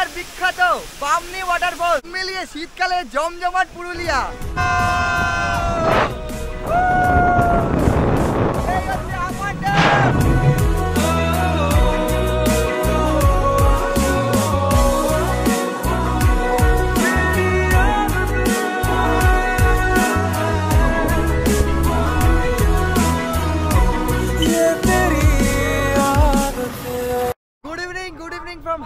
পুরুলিয়ার বিখ্যাত বামনি ওয়াটারফল মিলিয়ে শীতকালে জমজমাট পুরুলিয়া।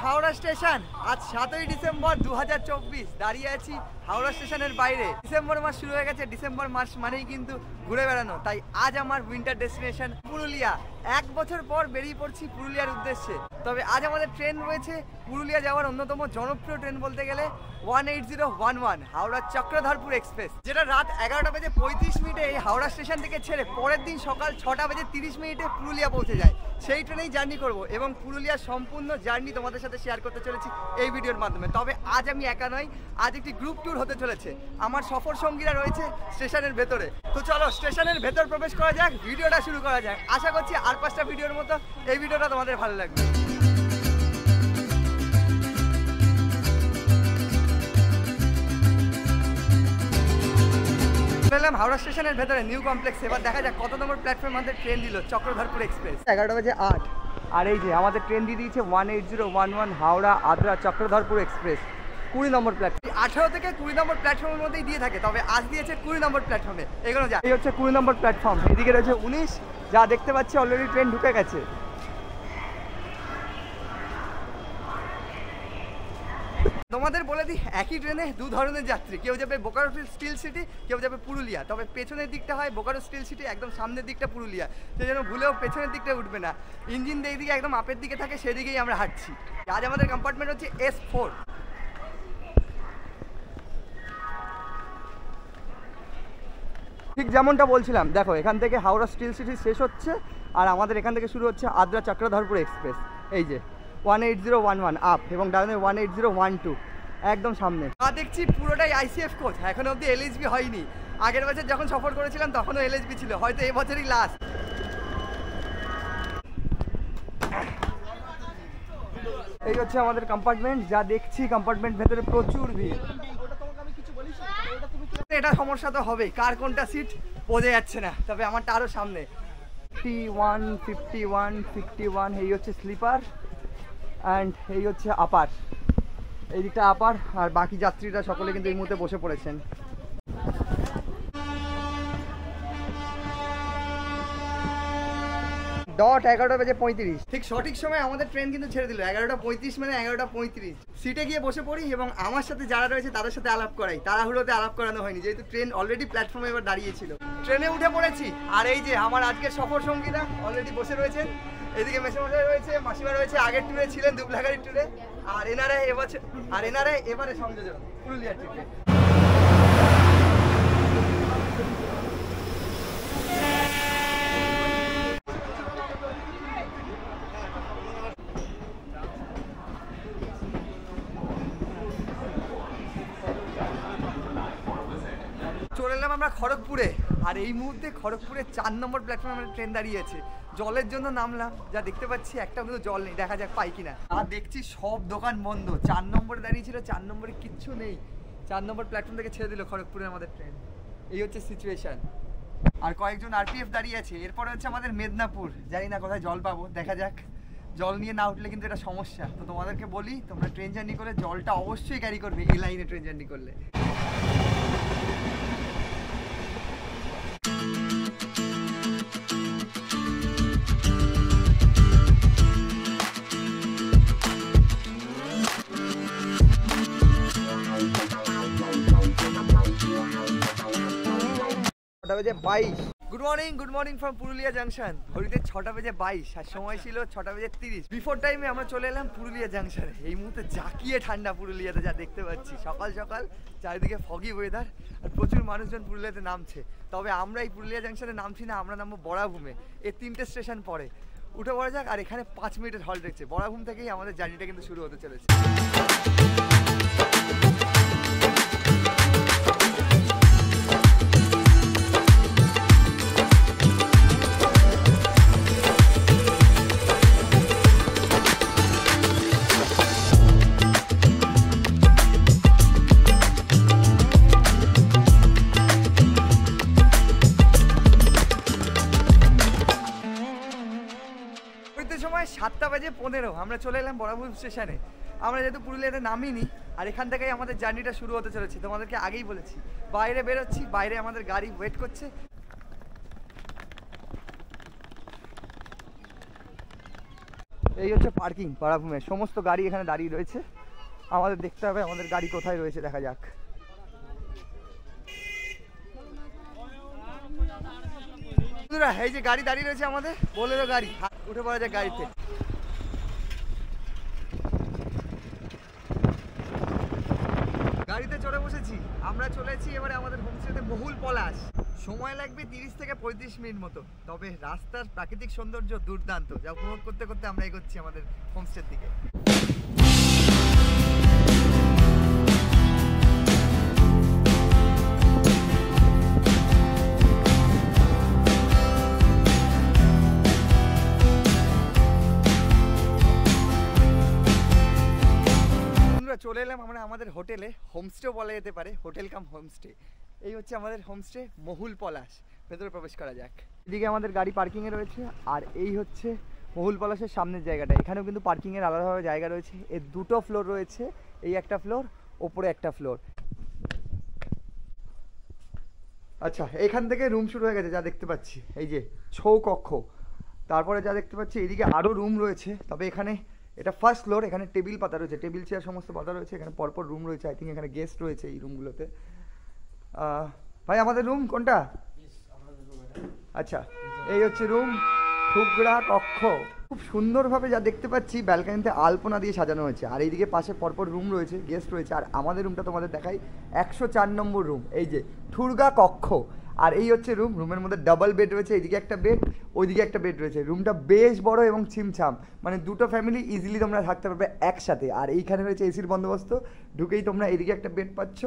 হাওড়া স্টেশন আজ 7ই ডিসেম্বর 2024 দাঁড়িয়ে আছি হাওড়া স্টেশনের বাইরে। ডিসেম্বর মাস শুরু হয়ে গেছে, ডিসেম্বর মাস মানেই কিন্তু ঘুরে বেড়ানো। তাই আজ আমার উইন্টার ডেস্টিনেশন পুরুলিয়া। 1 বছর পর বেরিয়ে পড়ছি পুরুলিয়ার উদ্দেশ্যে। তবে আজ আমাদের ট্রেন রয়েছে পুরুলিয়া যাওয়ার অন্যতম জনপ্রিয় ট্রেন বলতে গেলে 18011 হাওড়া চক্রধরপুর এক্সপ্রেস, যেটা রাত 11টা বেজে 35 মিনিটে এই হাওড়া স্টেশন থেকে ছেড়ে পরের দিন সকাল 6টা বেজে 30 মিনিটে পুরুলিয়া পৌঁছে যায়। সেই ট্রেনেই জার্নি করব এবং পুরুলিয়ার সম্পূর্ণ জার্নি তোমাদের সাথে শেয়ার করতে চলেছি এই ভিডিওর মাধ্যমে। তবে আজ আমি একা নই, আজ একটি গ্রুপ ট্যুর হতে চলেছে। আমার সফর সঙ্গীরা রয়েছে স্টেশনের ভেতরে। তো চলো স্টেশনের ভেতর প্রবেশ করা যাক, ভিডিওটা শুরু করা যাক। আশা করছি আর 5টা ভিডিওর মতো এই ভিডিওটা তোমাদের ভালো লাগবে। হাওড়া স্টেশনের ভেতরে নিউ কমপ্লেক্স। এবার দেখা যাক কত নম্বর প্ল্যাটফর্ম আমাদের ট্রেন দিল আমাদের এক্সপ্রেস। 11টা বাজে 8 আর এই যে আমাদের ট্রেন দিয়ে দিয়েছে 18011 হাওড়া আদ্রা চক্রধরপুর এক্সপ্রেস 20 নম্বর প্ল্যাটফর্ম। 18 থেকে 20 নম্বর প্ল্যাটফর্মের মধ্যেই দিয়ে থাকে, তবে আজ দিয়েছে 20 নম্বর প্ল্যাটফর্মে। এগুলো যা এই হচ্ছে 20 নম্বর প্ল্যাটফর্ম, এদিকে রয়েছে 19। যা দেখতে পাচ্ছি অলরেডি ট্রেন ঢুকে গেছে। তোমাদের বলে দিই, একই ট্রেনে দু ধরনের যাত্রী, কেউ যাবে বোকারো স্টিল সিটি, কেউ যাবে পুরুলিয়া। তবে পেছনের দিকটা হয় বোকারো স্টিল সিটি, একদম সামনের দিকটা পুরুলিয়া। সেই জন্য ভুলেও পেছনের দিকটা উঠবে না, ইঞ্জিন এইদিকে একদম আপের দিকে থাকে, সেদিকেই আমরা হাঁটছি। আজ আমাদের কম্পার্টমেন্ট হচ্ছে S4। ঠিক যেমনটা বলছিলাম, দেখো এখান থেকে হাওড়া স্টিল সিটি শেষ হচ্ছে আর আমাদের এখান থেকে শুরু হচ্ছে আদ্রা চক্রধরপুর এক্সপ্রেস। এই যে 18011 আপ এবং ডাউনে 18012 একদম সামনে। দেখছি পুরোটাই ICF কোচ, এখনো অবধি LHB হয়নি। আগের বছর যখন সফর করেছিলাম তখনও LHB ছিল, হয়তো এবছরই লাস্ট। এই হচ্ছে আমাদের কম্পার্টমেন্ট। যা দেখছি কম্পার্টমেন্ট ভেতরে প্রচুর ভিড়। এটা সমস্যা তো হবেই, কার কোনটা সিট বোঝা যাচ্ছে না। তবে আমারটা আরও সামনে 51, 51, 51। এই হচ্ছে স্লিপার অ্যান্ড এই হচ্ছে আপার। এই দিকটা আপার আর বাকি যাত্রীরা সকলে কিন্তু এই মুহূর্তে বসে পড়েছেন। ডট 11টা বেজে 35, ঠিক সঠিক সময় আমাদের ট্রেন কিন্তু ছেড়ে দিল। 11টা 35 মানে 11টা 35। সিটে গিয়ে বসে পড়ি এবং আমার সাথে যারা রয়েছে তাদের সাথে আলাপ করাই। তাড়াহুড়োতে আলাপ করানো হয়নি, যেহেতু ট্রেন অলরেডি প্ল্যাটফর্মে এবার দাঁড়িয়েছিল। ট্রেনে উঠে পড়েছি আর এই যে আমার আজকের সফর সঙ্গীরা অলরেডি বসে রয়েছেন। এদিকে মেসেমশাই রয়েছে, মাসিমা রয়েছে, আগের ট্যুরে ছিলেন দুবলাগাড়ির ট্যুরে। আর এনারা এবারে সংযোজন পুরুলিয়া ট্রিপে। চলে এলাম আমরা খড়গপুরে আর এই মুহূর্তে খড়গপুরে 4 নম্বর প্ল্যাটফর্মে আমাদের ট্রেন দাঁড়িয়েছে। জলের জন্য নামলাম, যা দেখতে পাচ্ছি একটা কিন্তু জল নেই, দেখা যাক পাই কিনা। আর দেখছি সব দোকান বন্ধ। 4 নম্বরে দাঁড়িয়েছিল, 4 নম্বরে কিচ্ছু নেই। 4 নম্বর প্ল্যাটফর্ম থেকে ছেড়ে দিল খড়গপুরে আমাদের ট্রেন। এই হচ্ছে সিচুয়েশন। আর কয়েকজন RPF দাঁড়িয়ে আছে। এরপরে হচ্ছে আমাদের মেদিনীপুর, জানি না কোথায় জল পাবো, দেখা যাক। জল নিয়ে না উঠলে কিন্তু এটা সমস্যা। তো তোমাদেরকে বলি, তোমরা ট্রেন জার্নি করলে জলটা অবশ্যই ক্যারি করবে এই লাইনে ট্রেন জার্নি করলে। Good morning from Purulia junction. ঘড়িতে 6টা বেজে 22 আর সময় ছিল 6টা বেজে 30। বিফোর টাইমে আমরা চলে এলাম পুরুলিয়া জাংশনে। এই মুহূর্তে জাকিয়ে ঠান্ডা পুরুলিয়াতে, যা দেখতে পাচ্ছি। সকাল সকাল চারিদিকে ফগি ওয়েদার আর প্রচুর মানুষজন পুরুলিয়াতে নামছে। তবে আমরা এই পুরুলিয়া জাংশনে নামছি না, আমরা নামবো বড়াভূমে। এর 3টে স্টেশন পরে উঠে পড়া যাক। আর এখানে 5 মিনিটের হল্ট রয়েছে। বড়াভূম থেকেই আমাদের জার্নিটা কিন্তু শুরু হতে চলেছে। 15 আমরা চলে এলাম বরাবর স্টেশনে। আমরা যেহেতু পুরুলিয়াতে নামিনি আর এখান থেকেই আমাদের জার্নিটা শুরু হতে চলেছে, তোমাদেরকে আগেই বলেছি। বাইরে বেরোচ্ছি, বাইরে আমাদের গাড়ি ওয়েট করছে। এই হচ্ছে পার্কিং বরাবরের, সমস্ত গাড়ি এখানে দাঁড়িয়ে রয়েছে। আমাদের দেখতে হবে আমাদের গাড়ি কোথায় রয়েছে, দেখা যাক। এই যে গাড়ি দাঁড়িয়ে রয়েছে আমাদের, বোলেরো গাড়ি, উঠে পড়া যায় গাড়িতে। গাড়িতে চড়ে বসেছি, আমরা চলেছি এবারে আমাদের হোমস্টেতে মহুল পলাশ। সময় লাগবে 30 থেকে 35 মিনিট মতো, তবে রাস্তার প্রাকৃতিক সৌন্দর্য দুর্দান্ত, যা উপভোগ করতে করতে আমরা এগোচ্ছি আমাদের হোমস্টের দিকে। চলে এলাম আমরা আমাদের হোটেলে, হোমস্টেও বলা যেতে পারে, হোটেল কাম হোমস্টে। এই হচ্ছে আমাদের হোমস্টে মহুল পলাশ। ভেতরে প্রবেশ করা যাক। এদিকে আমাদের গাড়ি পার্কিংয়ে রয়েছে, আর এই হচ্ছে মহুল পলাশের সামনের জায়গাটা। এখানেও কিন্তু পার্কিংয়ের আলাদাভাবে জায়গা রয়েছে। এর দুটো ফ্লোর রয়েছে, এই একটা ফ্লোর, ওপরে একটা ফ্লোর। আচ্ছা, এখান থেকে রুম শুরু হয়ে গেছে, যা দেখতে পাচ্ছি। এই যে ছৌ-কক্ষ, তারপরে যা দেখতে পাচ্ছি এদিকে আরও রুম রয়েছে। তবে এখানে এটা ফার্স্ট ফ্লোর, এখানে টেবিল পাতা রয়েছে, টেবিল চেয়ার সমস্ত পাতা রয়েছে। এখানে পরপর রুম রয়েছে, আই থিঙ্ক এখানে গেস্ট রয়েছে এই রুমগুলোতে। ভাই আমাদের রুম কোনটা? আচ্ছা, এই হচ্ছে রুম, ঠুকরা কক্ষ। খুব সুন্দরভাবে যা দেখতে পাচ্ছি ব্যালকানিতে আলপনা দিয়ে সাজানো হয়েছে। আর এইদিকে পাশে পরপর রুম রয়েছে, গেস্ট রয়েছে। আর আমাদের রুমটা তোমাদের দেখাই, 104 নম্বর রুম। এই যে ঠুরগা কক্ষ। আর এই হচ্ছে রুম, রুমের মধ্যে ডাবল বেড রয়েছে, এইদিকে একটা বেড, ওইদিকে একটা বেড রয়েছে। রুমটা বেশ বড় এবং ছিমছাম, মানে দুটো ফ্যামিলি ইজিলি তোমরা থাকতে পারবে একসাথে। আর এইখানে রয়েছে এসির বন্দোবস্ত, ঢুকেই তোমরা এদিকে একটা বেড পাচ্ছ।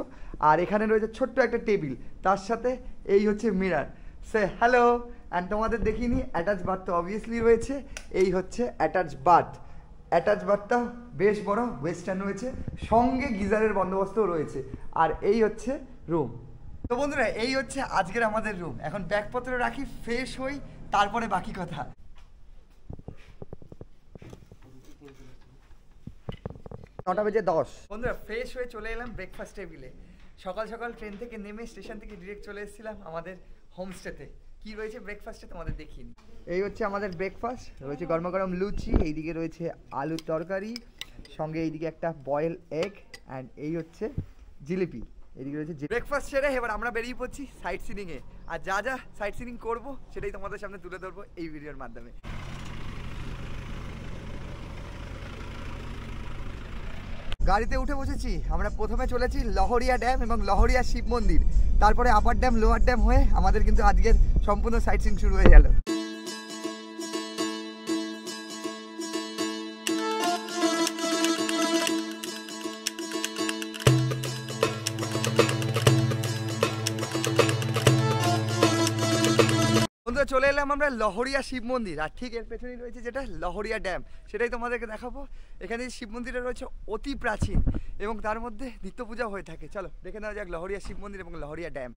আর এখানে রয়েছে ছোট্ট একটা টেবিল, তার সাথে এই হচ্ছে মিরার। Say hello. অ্যান্ড তোমাদের দেখিনি, অ্যাটাচ বাথ তো অবভিয়াসলি রয়েছে। এই হচ্ছে অ্যাটাচ বাথ। অ্যাটাচ বাথটা বেশ বড়, ওয়েস্টার্ন রয়েছে, সঙ্গে গিজারের বন্দোবস্তও রয়েছে। আর এই হচ্ছে রুম। তো বন্ধুরা, এই হচ্ছে আজকের আমাদের রুম। এখন ব্যাগপত্র রাখি, ফ্রেশ হই, তারপরে বাকি কথা। 9:10 বন্ধুরা, ফ্রেশ হয়ে চলে এলাম ব্রেকফাস্ট টেবিলে। সকাল সকাল ট্রেন থেকে নেমে স্টেশন থেকে ডিরেক্ট চলে এসেছিলাম আমাদের হোমস্টেতে। কি রয়েছে ব্রেকফাস্টে তোমাদের দেখিনি। এই হচ্ছে আমাদের ব্রেকফাস্ট, রয়েছে গরম গরম লুচি, এইদিকে রয়েছে আলুর তরকারি, সঙ্গে এইদিকে একটা বয়েল এগ, অ্যান্ড এই হচ্ছে জিলিপি। এদিকে রয়েছে ব্রেকফাস্ট সেরে এবার আমরা বেরিয়ে পড়ছি সাইট সিনিংয়ে। আর যা যা সাইট সিনিং করবো সেটাই তোমাদের সামনে তুলে ধরবো এই ভিডিওর মাধ্যমে। গাড়িতে উঠে বসেছি, আমরা প্রথমে চলেছি লহরিয়া ড্যাম এবং লহরিয়া শিব মন্দির, তারপরে আপার ড্যাম লোয়ার ড্যাম হয়ে আমাদের কিন্তু আজকের সম্পূর্ণ সাইট সিন শুরু হয়ে গেল। চলে এলাম আমরা লহরিয়া শিব মন্দির, আর ঠিক এর পেছনেই রয়েছে যেটা লহরিয়া ড্যাম, সেটাই তোমাদেরকে দেখাবো। এখানে শিব মন্দিরটা রয়েছে অতি প্রাচীন এবং তার মধ্যে নিত্য পূজা হয়ে থাকে। চলো দেখে নেওয়া যাক লহরিয়া শিব মন্দির এবং লহরিয়া ড্যাম।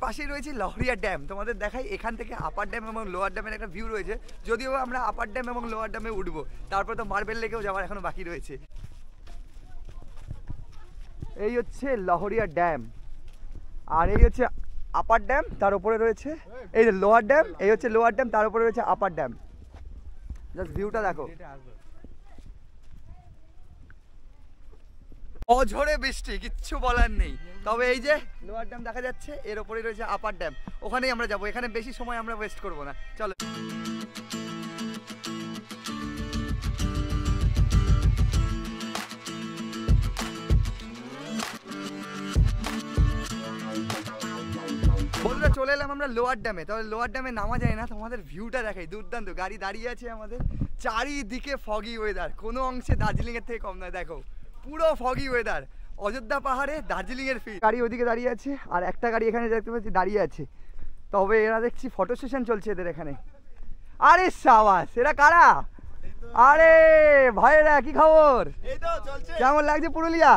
পাশেই রয়েছে লহরিয়া ড্যাম, তোমাদের দেখাই। এখান থেকে আপার ড্যাম এবং লোয়ার ড্যামের একটা ভিউ রয়েছে, যদিও আমরা আপার ড্যাম এবং লোয়ার ড্যামে উঠবো, তারপর তো মার্বেল লেকেও যাওয়ার এখনো বাকি রয়েছে। এই হচ্ছে লহরিয়া ড্যাম, আর এই হচ্ছে আপার ড্যাম, তার উপরে রয়েছে এই লোয়ার ড্যাম। এই হচ্ছে লোয়ার ড্যাম, তার উপরে রয়েছে আপার ড্যাম। জাস্ট ভিউটা দেখো, অঝরে বৃষ্টি, কিচ্ছু বলার নেই। তবে এই যে লোয়ার ড্যাম দেখা যাচ্ছে, এর ওপরেই রয়েছে আপার ড্যাম, ওখানেই আমরা যাবো। এখানে বেশি সময় আমরা ওয়েস্ট করবো না, চলো। বন্ধুরা চলে এলাম পৌঁছালাম আমরা লোয়ার ড্যামে। তবে লোয়ার ড্যামে নামা যায় না, তোমাদের ভিউটা দেখাই, দুর্দান্ত। গাড়ি দাঁড়িয়ে আছে আমাদের, চারিদিকে ফগি ওয়েদার, কোনো অংশে দার্জিলিংয়ের থেকে কম নয়। দেখো পুরো ফগি ওয়েদার, অযোধ্যা পাহাড়ে দার্জিলিংয়ের ফিল। গাড়ি ওদিকে দাঁড়িয়ে আছে আর একটা গাড়ি এখানে দেখতে পাচ্ছি দাঁড়িয়ে আছে। তবে এরা দেখছি ফটো সেশন চলছে এদের এখানে। আরে সাবাস, এরা কারা? আরে ভাইরা কি খবর? কেমন লাগছে পুরুলিয়া?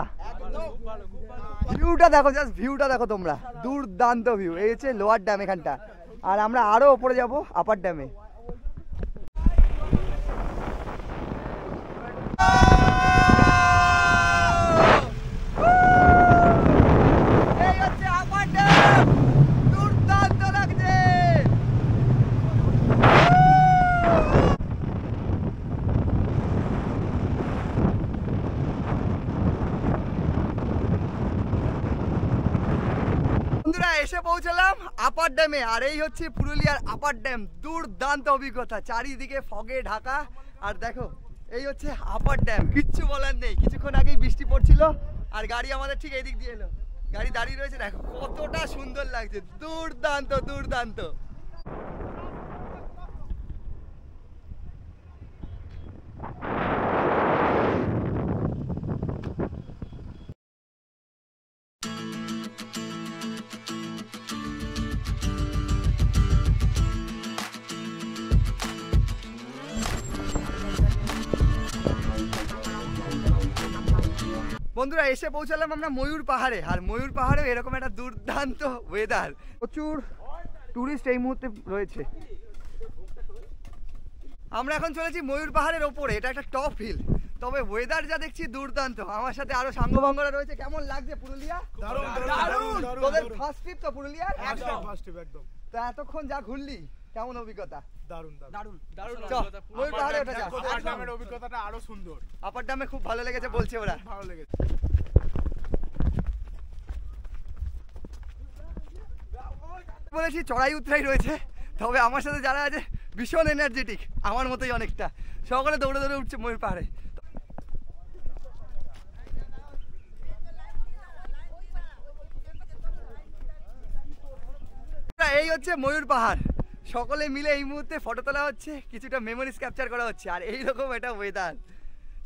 ভিউটা দেখো, জাস্ট ভিউটা দেখো তোমরা, দুর্দান্ত ভিউ। এই হচ্ছে লোয়ার ড্যাম এখানটা, আর আমরা আরো ওপরে যাব আপার ড্যামে। এই হচ্ছে আপার ড্যাম, দুর্দান্ত লাগছে। বন্ধুরা এসে পৌঁছালাম আপার ড্যামে, আর এই হচ্ছে পুরুলিয়ার আপার ড্যাম। দুর্দান্ত অভিজ্ঞতা, চারিদিকে ফগে ঢাকা। আর দেখো এই হচ্ছে আপার ড্যাম, কিচ্ছু বলার নেই। কিছুক্ষণ আগেই বৃষ্টি পড়ছিল আর গাড়ি আমাদের ঠিক এই দিক দিয়ে এলো, গাড়ি দাঁড়িয়ে রয়েছে। দেখো কতটা সুন্দর লাগছে, দুর্দান্ত দুর্দান্ত। বন্ধুরা এসে পৌঁছালাম আমরা ময়ূর পাহাড়ে, আর ময়ূর পাহাড়ে এরকম একটা দুর্দান্ত ওয়েদার, প্রচুর টুরিস্ট এই মুহূর্তে রয়েছে। আমরা এখন চলেছি ময়ূর পাহাড়ের ওপরে, এটা একটা টপ হিল। তবে ওয়েদার যা দেখছি দুর্দান্ত। আমার সাথে আরো সাঙ্গভঙ্গরা রয়েছে। কেমন লাগছে পুরুলিয়া? দারুণ। তোদের ফার্স্ট ট্রিপ তো পুরুলিয়ার? একদম ফার্স্ট ট্রিপ, একদম। তা এতক্ষণ যা ঘুরলি কেমন অভিজ্ঞতা? দারুণ দারুণ দারুণ। ময়ূর পাহাড়ে ওঠা যাক, আপার ড্যামের অভিজ্ঞতাটা আরো সুন্দর। আপার ড্যামে খুব ভালো লেগেছে বলছে ওরা, ভালো লেগেছে। বলেছি চড়াই উতরাই রয়েছে, তবে আমার সাথে যারা আছে ভীষণ এনার্জেটিক, আমার মতোই অনেকটা। সকলে দৌড়ে দৌড়ে উঠছে ময়ূর পাহাড়ে। এই হচ্ছে ময়ূর পাহাড়, সকলে মিলে এই মুহূর্তে ফটো তোলা হচ্ছে, কিছুটা মেমোরিজ ক্যাপচার করা হচ্ছে। আর এইরকম একটা ওয়েদার,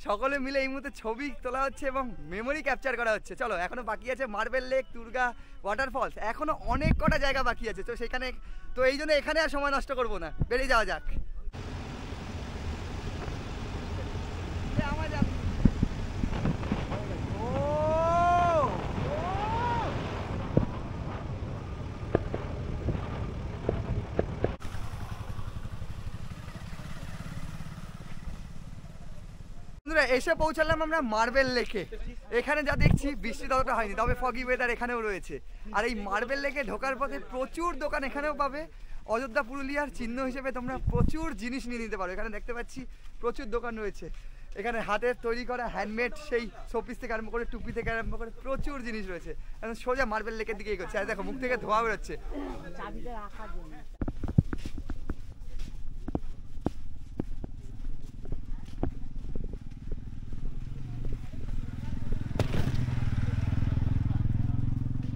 সকলে মিলে এই মুহূর্তে ছবি তোলা হচ্ছে এবং মেমোরি ক্যাপচার করা হচ্ছে। চলো এখনো বাকি আছে মার্বেল লেক, দুর্গা ওয়াটারফলস, এখনো অনেক কটা জায়গা বাকি আছে। তো সেখানে তো এই জন্য এখানে আর সময় নষ্ট করবো না, বেরিয়ে যাওয়া যাক। এসে পৌঁছালাম আমরা মার্বেল লেকে। এখানে যা দেখছি বৃষ্টি ততটা হয়নি, তবে ফগি ওয়েদার এখানেও রয়েছে। আর এই মার্বেল লেকে ঢোকার পথে প্রচুর দোকান এখানেও পাবে। অযোধ্যা পুরুলিয়ার চিহ্ন হিসেবে তোমরা প্রচুর জিনিস নিয়ে নিতে পারো। এখানে দেখতে পাচ্ছি প্রচুর দোকান রয়েছে। এখানে হাতের তৈরি করা হ্যান্ডমেড সেই শোপিস থেকে আরম্ভ করে টুপি থেকে আরম্ভ করে প্রচুর জিনিস রয়েছে। এখন সোজা মার্বেল লেকের দিকে এগোচ্ছে। আর দেখো মুখ থেকে ধোঁয়া বেরোচ্ছে।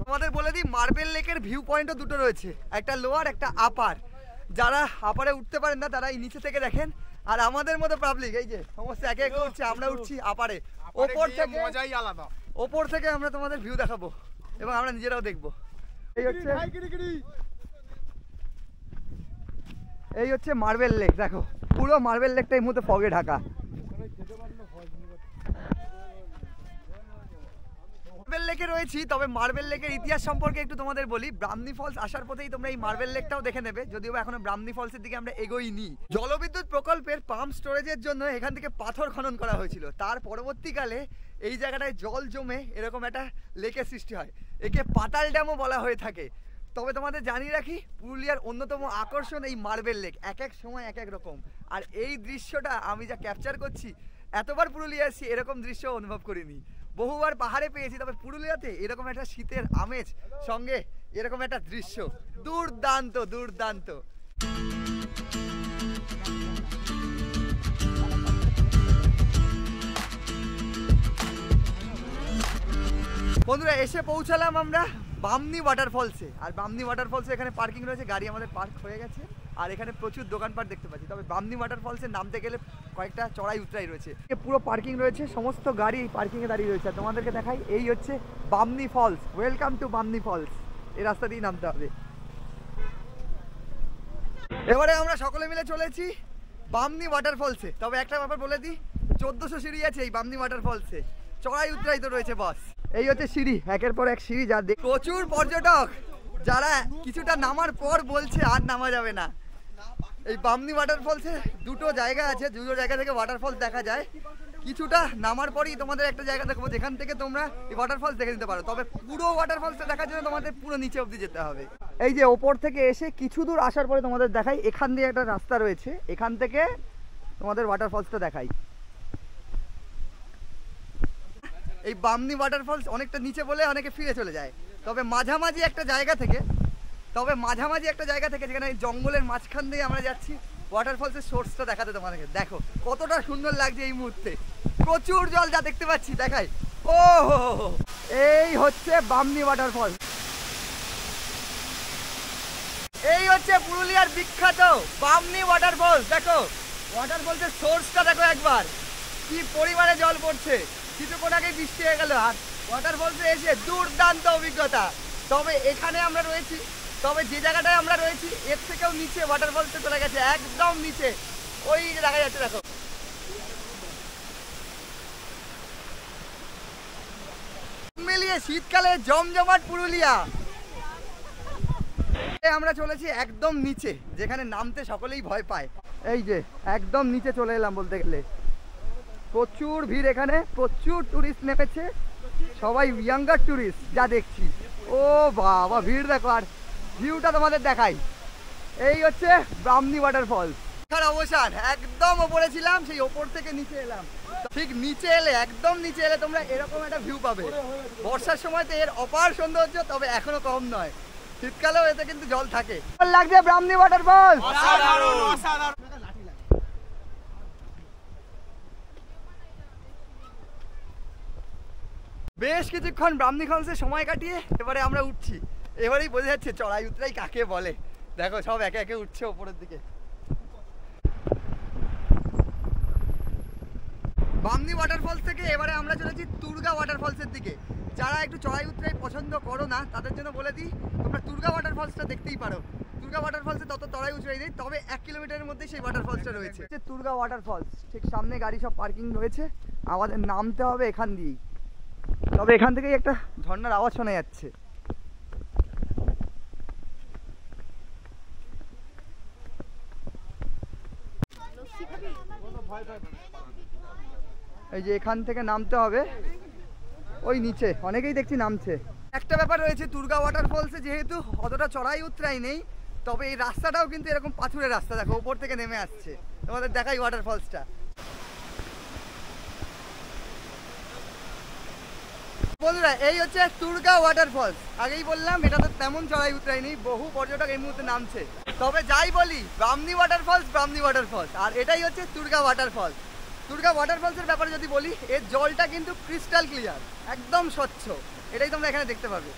তোমাদের বলে দিই মার্বেল লেকের ভিউ পয়েন্টও দুটো রয়েছে, একটা লোয়ার একটা আপার। যারা আপারে উঠতে পারেন না তারা এই নিচে থেকে দেখেন, আর আমাদের মতো পাবলিক এই যে সমস্ত একে একে উঠছে, আমরা উঠছি আপারে। ওপর থেকে মজাই আলাদা, ওপর থেকে আমরা তোমাদের ভিউ দেখাবো এবং আমরা নিজেরাও দেখবো। এই হচ্ছে মার্বেল লেক, দেখো পুরো মার্বেল লেকটা এই মুহূর্তে ফগে ঢাকা। মার্বেল লেকে রয়েছি, তবে মার্বেল লেকের ইতিহাস সম্পর্কে একটু তোমাদের বলি। ব্রাহ্মণী ফলস আসার পথেই তোমরা এই মার্বেল লেকটাও দেখে নেবে, যদিও এখনো ব্রাহ্মণী ফলসের দিকে আমরা এগোইনি। জলবিদ্যুৎ প্রকল্পের পাম্প স্টোরেজের জন্য এখান থেকে পাথর খনন করা হয়েছিল। তার পরবর্তীকালে এই জায়গাটায় জল জমে এরকম একটা লেকের সৃষ্টি হয়। একে পাতাল ড্যামও বলা হয়ে থাকে। তবে তোমাদের জানিয়ে রাখি পুরুলিয়ার অন্যতম আকর্ষণ এই মার্বেল লেক, এক এক সময় এক এক রকম। আর এই দৃশ্যটা আমি যা ক্যাপচার করছি, এতবার পুরুলিয়া এসেছি এরকম দৃশ্য অনুভব করিনি। বহুবার পাহাড়ে পেয়েছি, তবে পুরুলিয়াতে এরকম একটা শীতের আমেজ সঙ্গে এরকম একটা দৃশ্য দুর্দান্ত দুর্দান্ত। বন্ধুরা এসে পৌঁছালাম আমরা বামনি ওয়াটারফলসে। আর বামনি ওয়াটারফলসে এখানে পার্কিং রয়েছে, গাড়ি আমাদের পার্ক হয়ে গেছে। আর এখানে প্রচুর দোকানপাট দেখতে পাচ্ছি। তবে বামনি ওয়াটারফলসে নামতে গেলে কয়েকটা চড়াই উতরাই রয়েছে। পুরো পার্কিং রয়েছে, সমস্ত গাড়ি এই পার্কিংয়ে দাঁড়িয়ে রয়েছে। আর তোমাদেরকে দেখাই, এই হচ্ছে Bamni falls. Welcome to Bamni falls. এই রাস্তা দিয়েই নামতে হবে। এবারে আমরা সকলে মিলে চলেছি বামনি ওয়াটারফলসে। তবে একটা ব্যাপার বলে দিই, 1400 সিঁড়ি আছে এই বামনি ওয়াটারফলসে। চড়াই উতরাই তো রয়েছে বাস। এই হচ্ছে সিঁড়ি, একের পর এক সিঁড়ি। যা প্রচুর পর্যটক যারা কিছুটা নামার পর বলছে আর নামা যাবে না। এই বামনি ওয়াটারফলসে দুটো জায়গা আছে, দুটো জায়গা থেকে ওয়াটারফলস দেখা যায়। কিছুটা নামার পরই তোমাদের একটা জায়গা দেখাবো যেখান থেকে তোমরা এই ওয়াটারফলস দেখে নিতে পারো। তবে পুরো ওয়াটারফলসটা দেখার জন্য তোমাদের পুরো নিচে অবধি যেতে হবে। এই যে ওপর থেকে এসে কিছু দূর আসার পরে তোমাদের দেখাই, এখান দিয়ে একটা রাস্তা রয়েছে, এখান থেকে তোমাদের ওয়াটারফলসটা দেখাই। এই বামনি ওয়াটারফলস অনেকটা নিচে বলে অনেকে ফিরে চলে যায়। তবে মাঝামাঝি একটা জায়গা থেকে যেখানে এই জঙ্গলের মাঝখান দিয়ে আমরা যাচ্ছি ওয়াটারফলসের সোর্সটা দেখাতে তোমাদেরকে। দেখো কতটা সুন্দর লাগছে এই মুহূর্তে, প্রচুর জল যা দেখতে পাচ্ছি। দেখাই, ও এই হচ্ছে বামনি ওয়াটারফল। এই হচ্ছে পুরুলিয়ার বিখ্যাত বামনি ওয়াটারফলস। দেখো ওয়াটারফলসের সোর্সটা দেখো একবার, কি পরিমাণে জল পড়ছে। কিছুক্ষণ আগেই বৃষ্টি হয়ে গেল আর ওয়াটারফলসে এসে দুর্দান্ত অভিজ্ঞতা। তবে এখানে আমরা রয়েছি, তবে যে জায়গাটায় আমরা রয়েছি এর থেকেও নিচে ওয়াটারফলসে চলে গেছে, একদম নিচে ওই দেখা যাচ্ছে। দেখো মিলিয়ে শীতকালে জমজমাট পুরুলিয়া। আমরা চলেছি একদম নিচে, যেখানে নামতে সকলেই ভয় পায়। এই যে একদম নিচে চলে এলাম বলতে গেলে। প্রচুর ভিড় এখানে, প্রচুর টুরিস্ট নেমেছে, সবাই ইয়াঙ্গার টুরিস্ট যা দেখছি। ও বাবা ভিড় দেখো। আর ভিউটা তোমাদের দেখাই, এই হচ্ছে বামনি ওয়াটারফলস। অবসান একদম ওপরে ছিলাম, সেই ওপর থেকে নিচে এলাম। ঠিক নিচে এলে, একদম নিচে এলে তোমরা এরকম একটা ভিউ পাবে। বর্ষার সময় তো এর অপার সৌন্দর্য, তবে এখনো কম নয়। শীতকালেও এতে কিন্তু জল থাকে। লাগছে বামনি ওয়াটারফলস, অসাধারণ অসাধারণ। বেশ কিছুক্ষণ বামনি ফলসে সময় কাটিয়ে এবারে আমরা উঠছি। এবারেই বোঝা যাচ্ছে চড়াই উতরাই কাকে বলে। দেখো সব একে একে উঠছে ওপরের দিকে। বামনি ওয়াটারফলস থেকে এবারে আমরা চলেছি তুর্গা ওয়াটারফলসের দিকে। যারা একটু চড়াই উতরাই পছন্দ করো না তাদের জন্য বলে দিই, তোমরা তুর্গা ওয়াটারফলসটা দেখতেই পারো। তুর্গা ওয়াটারফলসে তত চড়াই উতরাই নেই, তবে 1 কিলোমিটারের মধ্যেই সেই ওয়াটারফলসটা রয়েছে। তুর্গা ওয়াটারফলস ঠিক সামনে, গাড়ি সব পার্কিং রয়েছে। আমাদের নামতে হবে এখান দিয়েই। তবে এখান থেকেই একটা ঝর্ণার আওয়াজ শোনা যাচ্ছে। এই যে এখান থেকে নামতে হবে ওই নিচে, অনেকেই দেখছি নামছে। একটা ব্যাপার রয়েছে তুর্গা ওয়াটারফলসে, যেহেতু অতটা চড়াই উতরাই নেই, তবে এই রাস্তাটাও কিন্তু এরকম পাথুরের রাস্তা। দেখো উপর থেকে নেমে আসছে, তোমাদের দেখাই ওয়াটারফলসটা। বন্ধুরা এই হচ্ছে তুর্গা ওয়াটারফলস। আগেই বললাম এটা তো তেমন চড়াই উতরাই নেই, বহু পর্যটক এই মুহূর্তে নামছে। তবে যাই বলি, বামনি ওয়াটারফলস, আর এটাই হচ্ছে তুর্গা ওয়াটারফলস। তুর্গা ওয়াটারফলসের ব্যাপারে যদি বলি, এর জলটা কিন্তু ক্রিস্টাল ক্লিয়ার, একদম স্বচ্ছ। এটাই তোমরা এখানে দেখতে পাবে।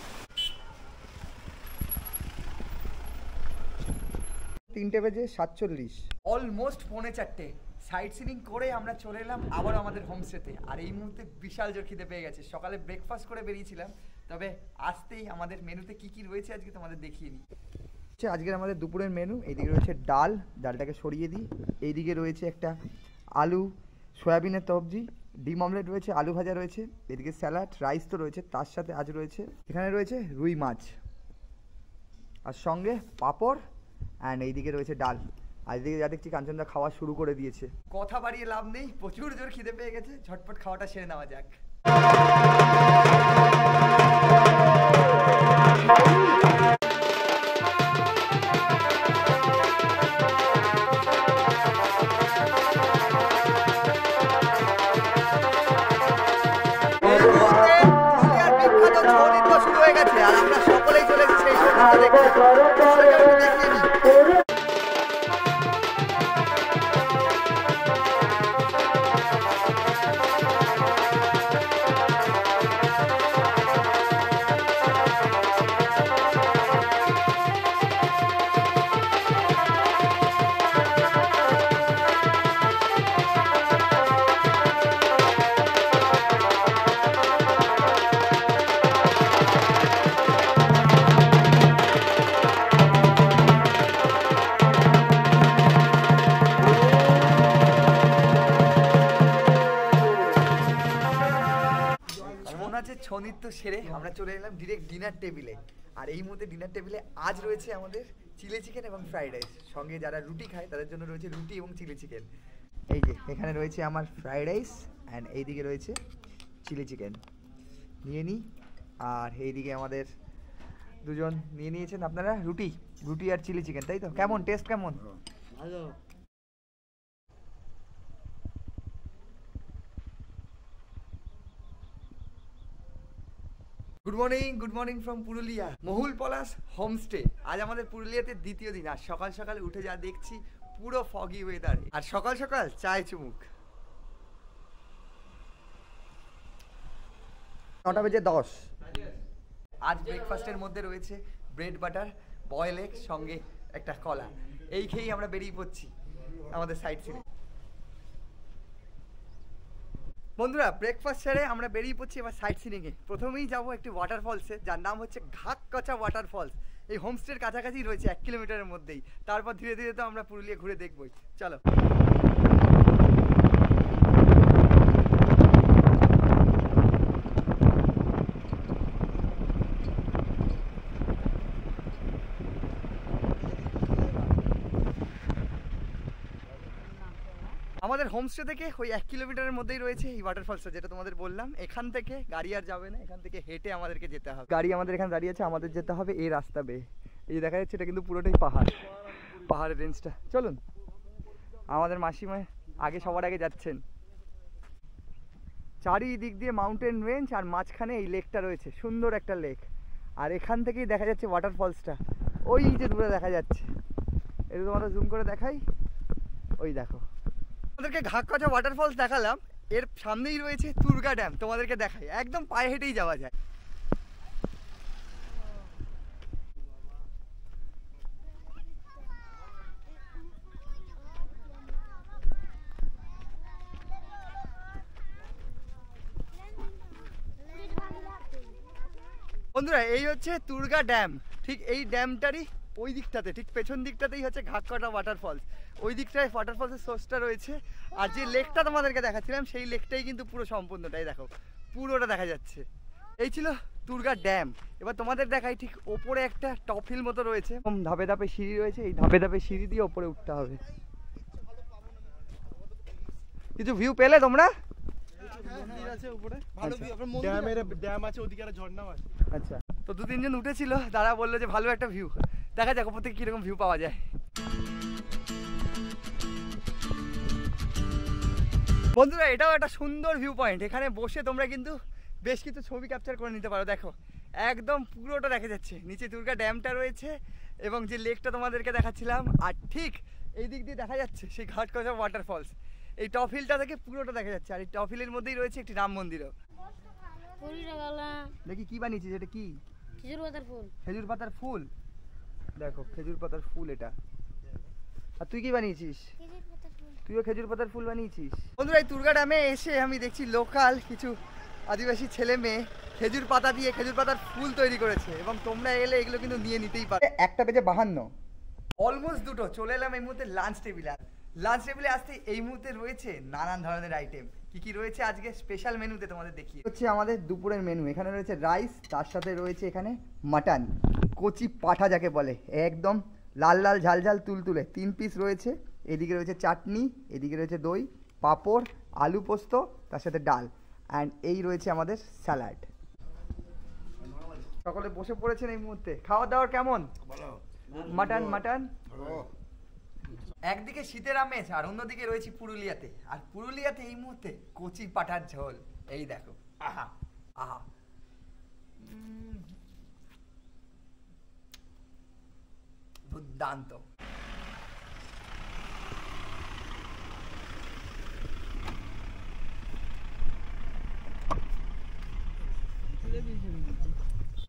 3:47, অলমোস্ট 3:45। সাইট সিনিং করে আমরা চলে এলাম আবার আমাদের হোমস্টেতে। আর এই মুহূর্তে বিশাল জোর খিদে পেয়ে গেছে। সকালে ব্রেকফাস্ট করে বেরিয়েছিলাম, তবে আসতেই আমাদের মেনুতে কি কি রয়েছে আজকে তোমাদের দেখিয়ে দিই। আজকের আমাদের দুপুরের মেনু, এইদিকে রয়েছে ডাল, ডালটাকে সরিয়ে দিই। এইদিকে রয়েছে একটা আলু সয়াবিনের সবজি, ডিম অমলেট রয়েছে, আলু ভাজা রয়েছে, এদিকে স্যালাড, রাইস তো রয়েছে, তার সাথে আজ রয়েছে এখানে রয়েছে রুই মাছ, আর সঙ্গে পাঁপড়, অ্যান্ড এইদিকে রয়েছে ডাল। আর এদিকে যা দেখছি কাঞ্চনদা খাওয়া শুরু করে দিয়েছে। কথা বাড়িয়ে লাভ নেই, প্রচুর জোর খিদে পেয়ে গেছে, ঝটপট খাওয়াটা সেরে নেওয়া যাক। শুরু হয়ে গেছে আর আমরা সকলেই চলে এসেছি সেই শোটা দেখতে। নাচের ছৌ নৃত্য সেরে আমরা চলে এলাম ডিরেক্ট ডিনার টেবিলে। আর এই মুহূর্তে ডিনার টেবিলে আজ রয়েছে আমাদের চিলি চিকেন এবং ফ্রাইড রাইস, সঙ্গে যারা রুটি খায় তাদের জন্য রয়েছে রুটি এবং চিলি চিকেন। এই যে এখানে রয়েছে আমার ফ্রাইড রাইস অ্যান্ড এইদিকে রয়েছে চিলি চিকেন, নিয়ে নিই। আর এইদিকে আমাদের দুজন নিয়ে নিয়েছেন আপনারা রুটি, রুটি আর চিলি চিকেন, তাই তো? কেমন টেস্ট, কেমন? ভালো। Good morning from Purulia, Mahul Palash homestay. আজ আমাদের পুরুলিয়াতে দ্বিতীয় দিন। আর সকাল সকাল উঠে যা দেখছি, পুরো ফগি ওয়েদার, আর সকাল সকাল চায় চুমুক। 9:10। আজ ব্রেকফাস্টের মধ্যে রয়েছে ব্রেড বাটার, বয়েল এগ, সঙ্গে একটা কলা। এই খেয়েই আমরা বেরিয়ে পড়ছি আমাদের সাইট সিনে। বন্ধুরা, ব্রেকফাস্ট সেরে আমরা বেরিয়ে পড়ছি এবার সাইট সিনিংয়ে। প্রথমেই যাবো একটি ওয়াটারফলসে, যার নাম হচ্ছে ঘাককচা ওয়াটারফলস। এই হোমস্টের কাছাকাছি রয়েছে, 1 কিলোমিটারের মধ্যেই। তারপর ধীরে ধীরে তো আমরা পুরুলিয়া ঘুরে দেখবই। চলো। আমাদের হোমস্টে থেকে ওই 1 কিলোমিটারের মধ্যেই রয়েছে এই ওয়াটারফলসটা, যেটা তোমাদের বললাম। এখান থেকে গাড়ি আর যাবে না, এখান থেকে হেঁটে আমাদেরকে যেতে হবে। গাড়ি আমাদের এখানে দাঁড়িয়ে আছে, আমাদের যেতে হবে এই রাস্তা বেয়ে। এই যে দেখা যাচ্ছে, এটা কিন্তু পুরোটাই পাহাড়, পাহাড়ের রেঞ্জটা। চলুন, আমাদের মাসিমা আগে, সবার আগে যাচ্ছেন। চারিদিক দিয়ে মাউন্টেন রেঞ্জ, আর মাঝখানে এই লেকটা রয়েছে, সুন্দর একটা লেক। আর এখান থেকেই দেখা যাচ্ছে ওয়াটারফলসটা, ওই যে দূরে দেখা যাচ্ছে। এটা তোমাদের জুম করে দেখাই, ওই দেখো। তোমাদেরকে ঘাককচা ওয়াটারফলস দেখালাম, এর সামনেই রয়েছে তুরগা ড্যাম। তোমাদেরকে দেখাই, একদম পায়ে হেঁটেই যাওয়া যায়। বন্ধুরা, এই হচ্ছে তুরগা ড্যাম। ঠিক এই ড্যামটারই ওই দিকটাতে, ঠিক পেছন দিকটাতেই হচ্ছে ঘাককচা ওয়াটারফলস। ওই দিকটায় ওয়াটারফলসের সোর্সটা রয়েছে। আর যে লেকটা তোমাদেরকে দেখাচ্ছিলাম, সেই লেকটাই কিন্তু পুরো সম্পূর্ণটাই দেখো, পুরোটা দেখা যাচ্ছে। এই ছিল তুরগা ড্যাম। এবার তোমাদের দেখাই, ঠিক ওপরে একটা টপ হিল মতো রয়েছে, ধাপে ধাপে সিঁড়ি রয়েছে। এই ধাপে ধাপে সিঁড়ি দিয়ে ওপরে উঠতে হবে। কিছু ভিউ পেলে তোমরা? আচ্ছা, তো 2-3 জন উঠেছিল, তারা বললো যে ভালো একটা ভিউ। দেখা যাক ওপর থেকে কিরকম ভিউ পাওয়া যায়। বন্ধুরা, এটাও একটা সুন্দর ভিউ পয়েন্ট। এখানে বসে তোমরা কিন্তু বেশ কিছু ছবি ক্যাপচার করে নিতে পারো। দেখো, একদম পুরোটা দেখা যাচ্ছে। নিচে তুরগা ড্যামটা রয়েছে এবং যে লেকটা তোমাদেরকে দেখাচ্ছিলাম, আর ঠিক এই দিক দিয়ে দেখা যাচ্ছে সেই ঘাককচা ওয়াটারফলস। এই টপ হিলটা থেকে পুরোটা দেখা যাচ্ছে। আর এই টপ হিলের মধ্যেই রয়েছে একটি রাম মন্দিরও। দেখি কি বানিয়েছিস, এটা কি? খেজুর পাতার ফুল। খেজুর পাতার ফুল, দেখো খেজুর পাতার ফুল এটা। আর তুই কি বানিয়েছিস? তুইও খেজুর পাতার ফুল বানিয়েছিস। বন্ধুরা, এই তুরগা ড্যামে এসে আমি দেখছি লোকাল কিছু আদিবাসী ছেলে মেয়ে খেজুর পাতা দিয়ে খেজুর পাতার ফুল তৈরি করেছে, এবং তোমরা এলে এগুলো কিন্তু নিয়ে নিতেই পারো। 1:52, অলমোস্ট 2টো। চলে এলাম এই মুহূর্তে লাঞ্চ টেবিলে। লাঞ্চ টেবিলে আসতে এই মুহূর্তে রয়েছে নানান ধরনের আইটেম। কি কি রয়েছে আজকে স্পেশাল মেনুতে তোমাদের দেখি। হচ্ছে আমাদের দুপুরের মেনু। এখানে রয়েছে রাইস, তার সাথে রয়েছে এখানে মাটন, কচি পাঠা যাকে বলে, একদম লাল লাল ঝাল ঝাল তুলতুলে 3 পিস রয়েছে। এদিকে রয়েছে চাটনি, এদিকে রয়েছে দই, পাঁপড়, আলু পোস্ত, তার সাথে ডাল, অ্যান্ড এই রয়েছে আমাদের স্যালাড। সকলে বসে পড়েছেন এই মুহূর্তে। খাওয়া দাওয়ার কেমন? Mutton mutton. একদিকে শীতের আমেজ, আর অন্যদিকে রয়েছে পুরুলিয়াতে। আর পুরুলিয়াতে এই মুহূর্তে কচি পাঠার ঝোল। এই দেখো, আহা আহা, দুর্দান্ত।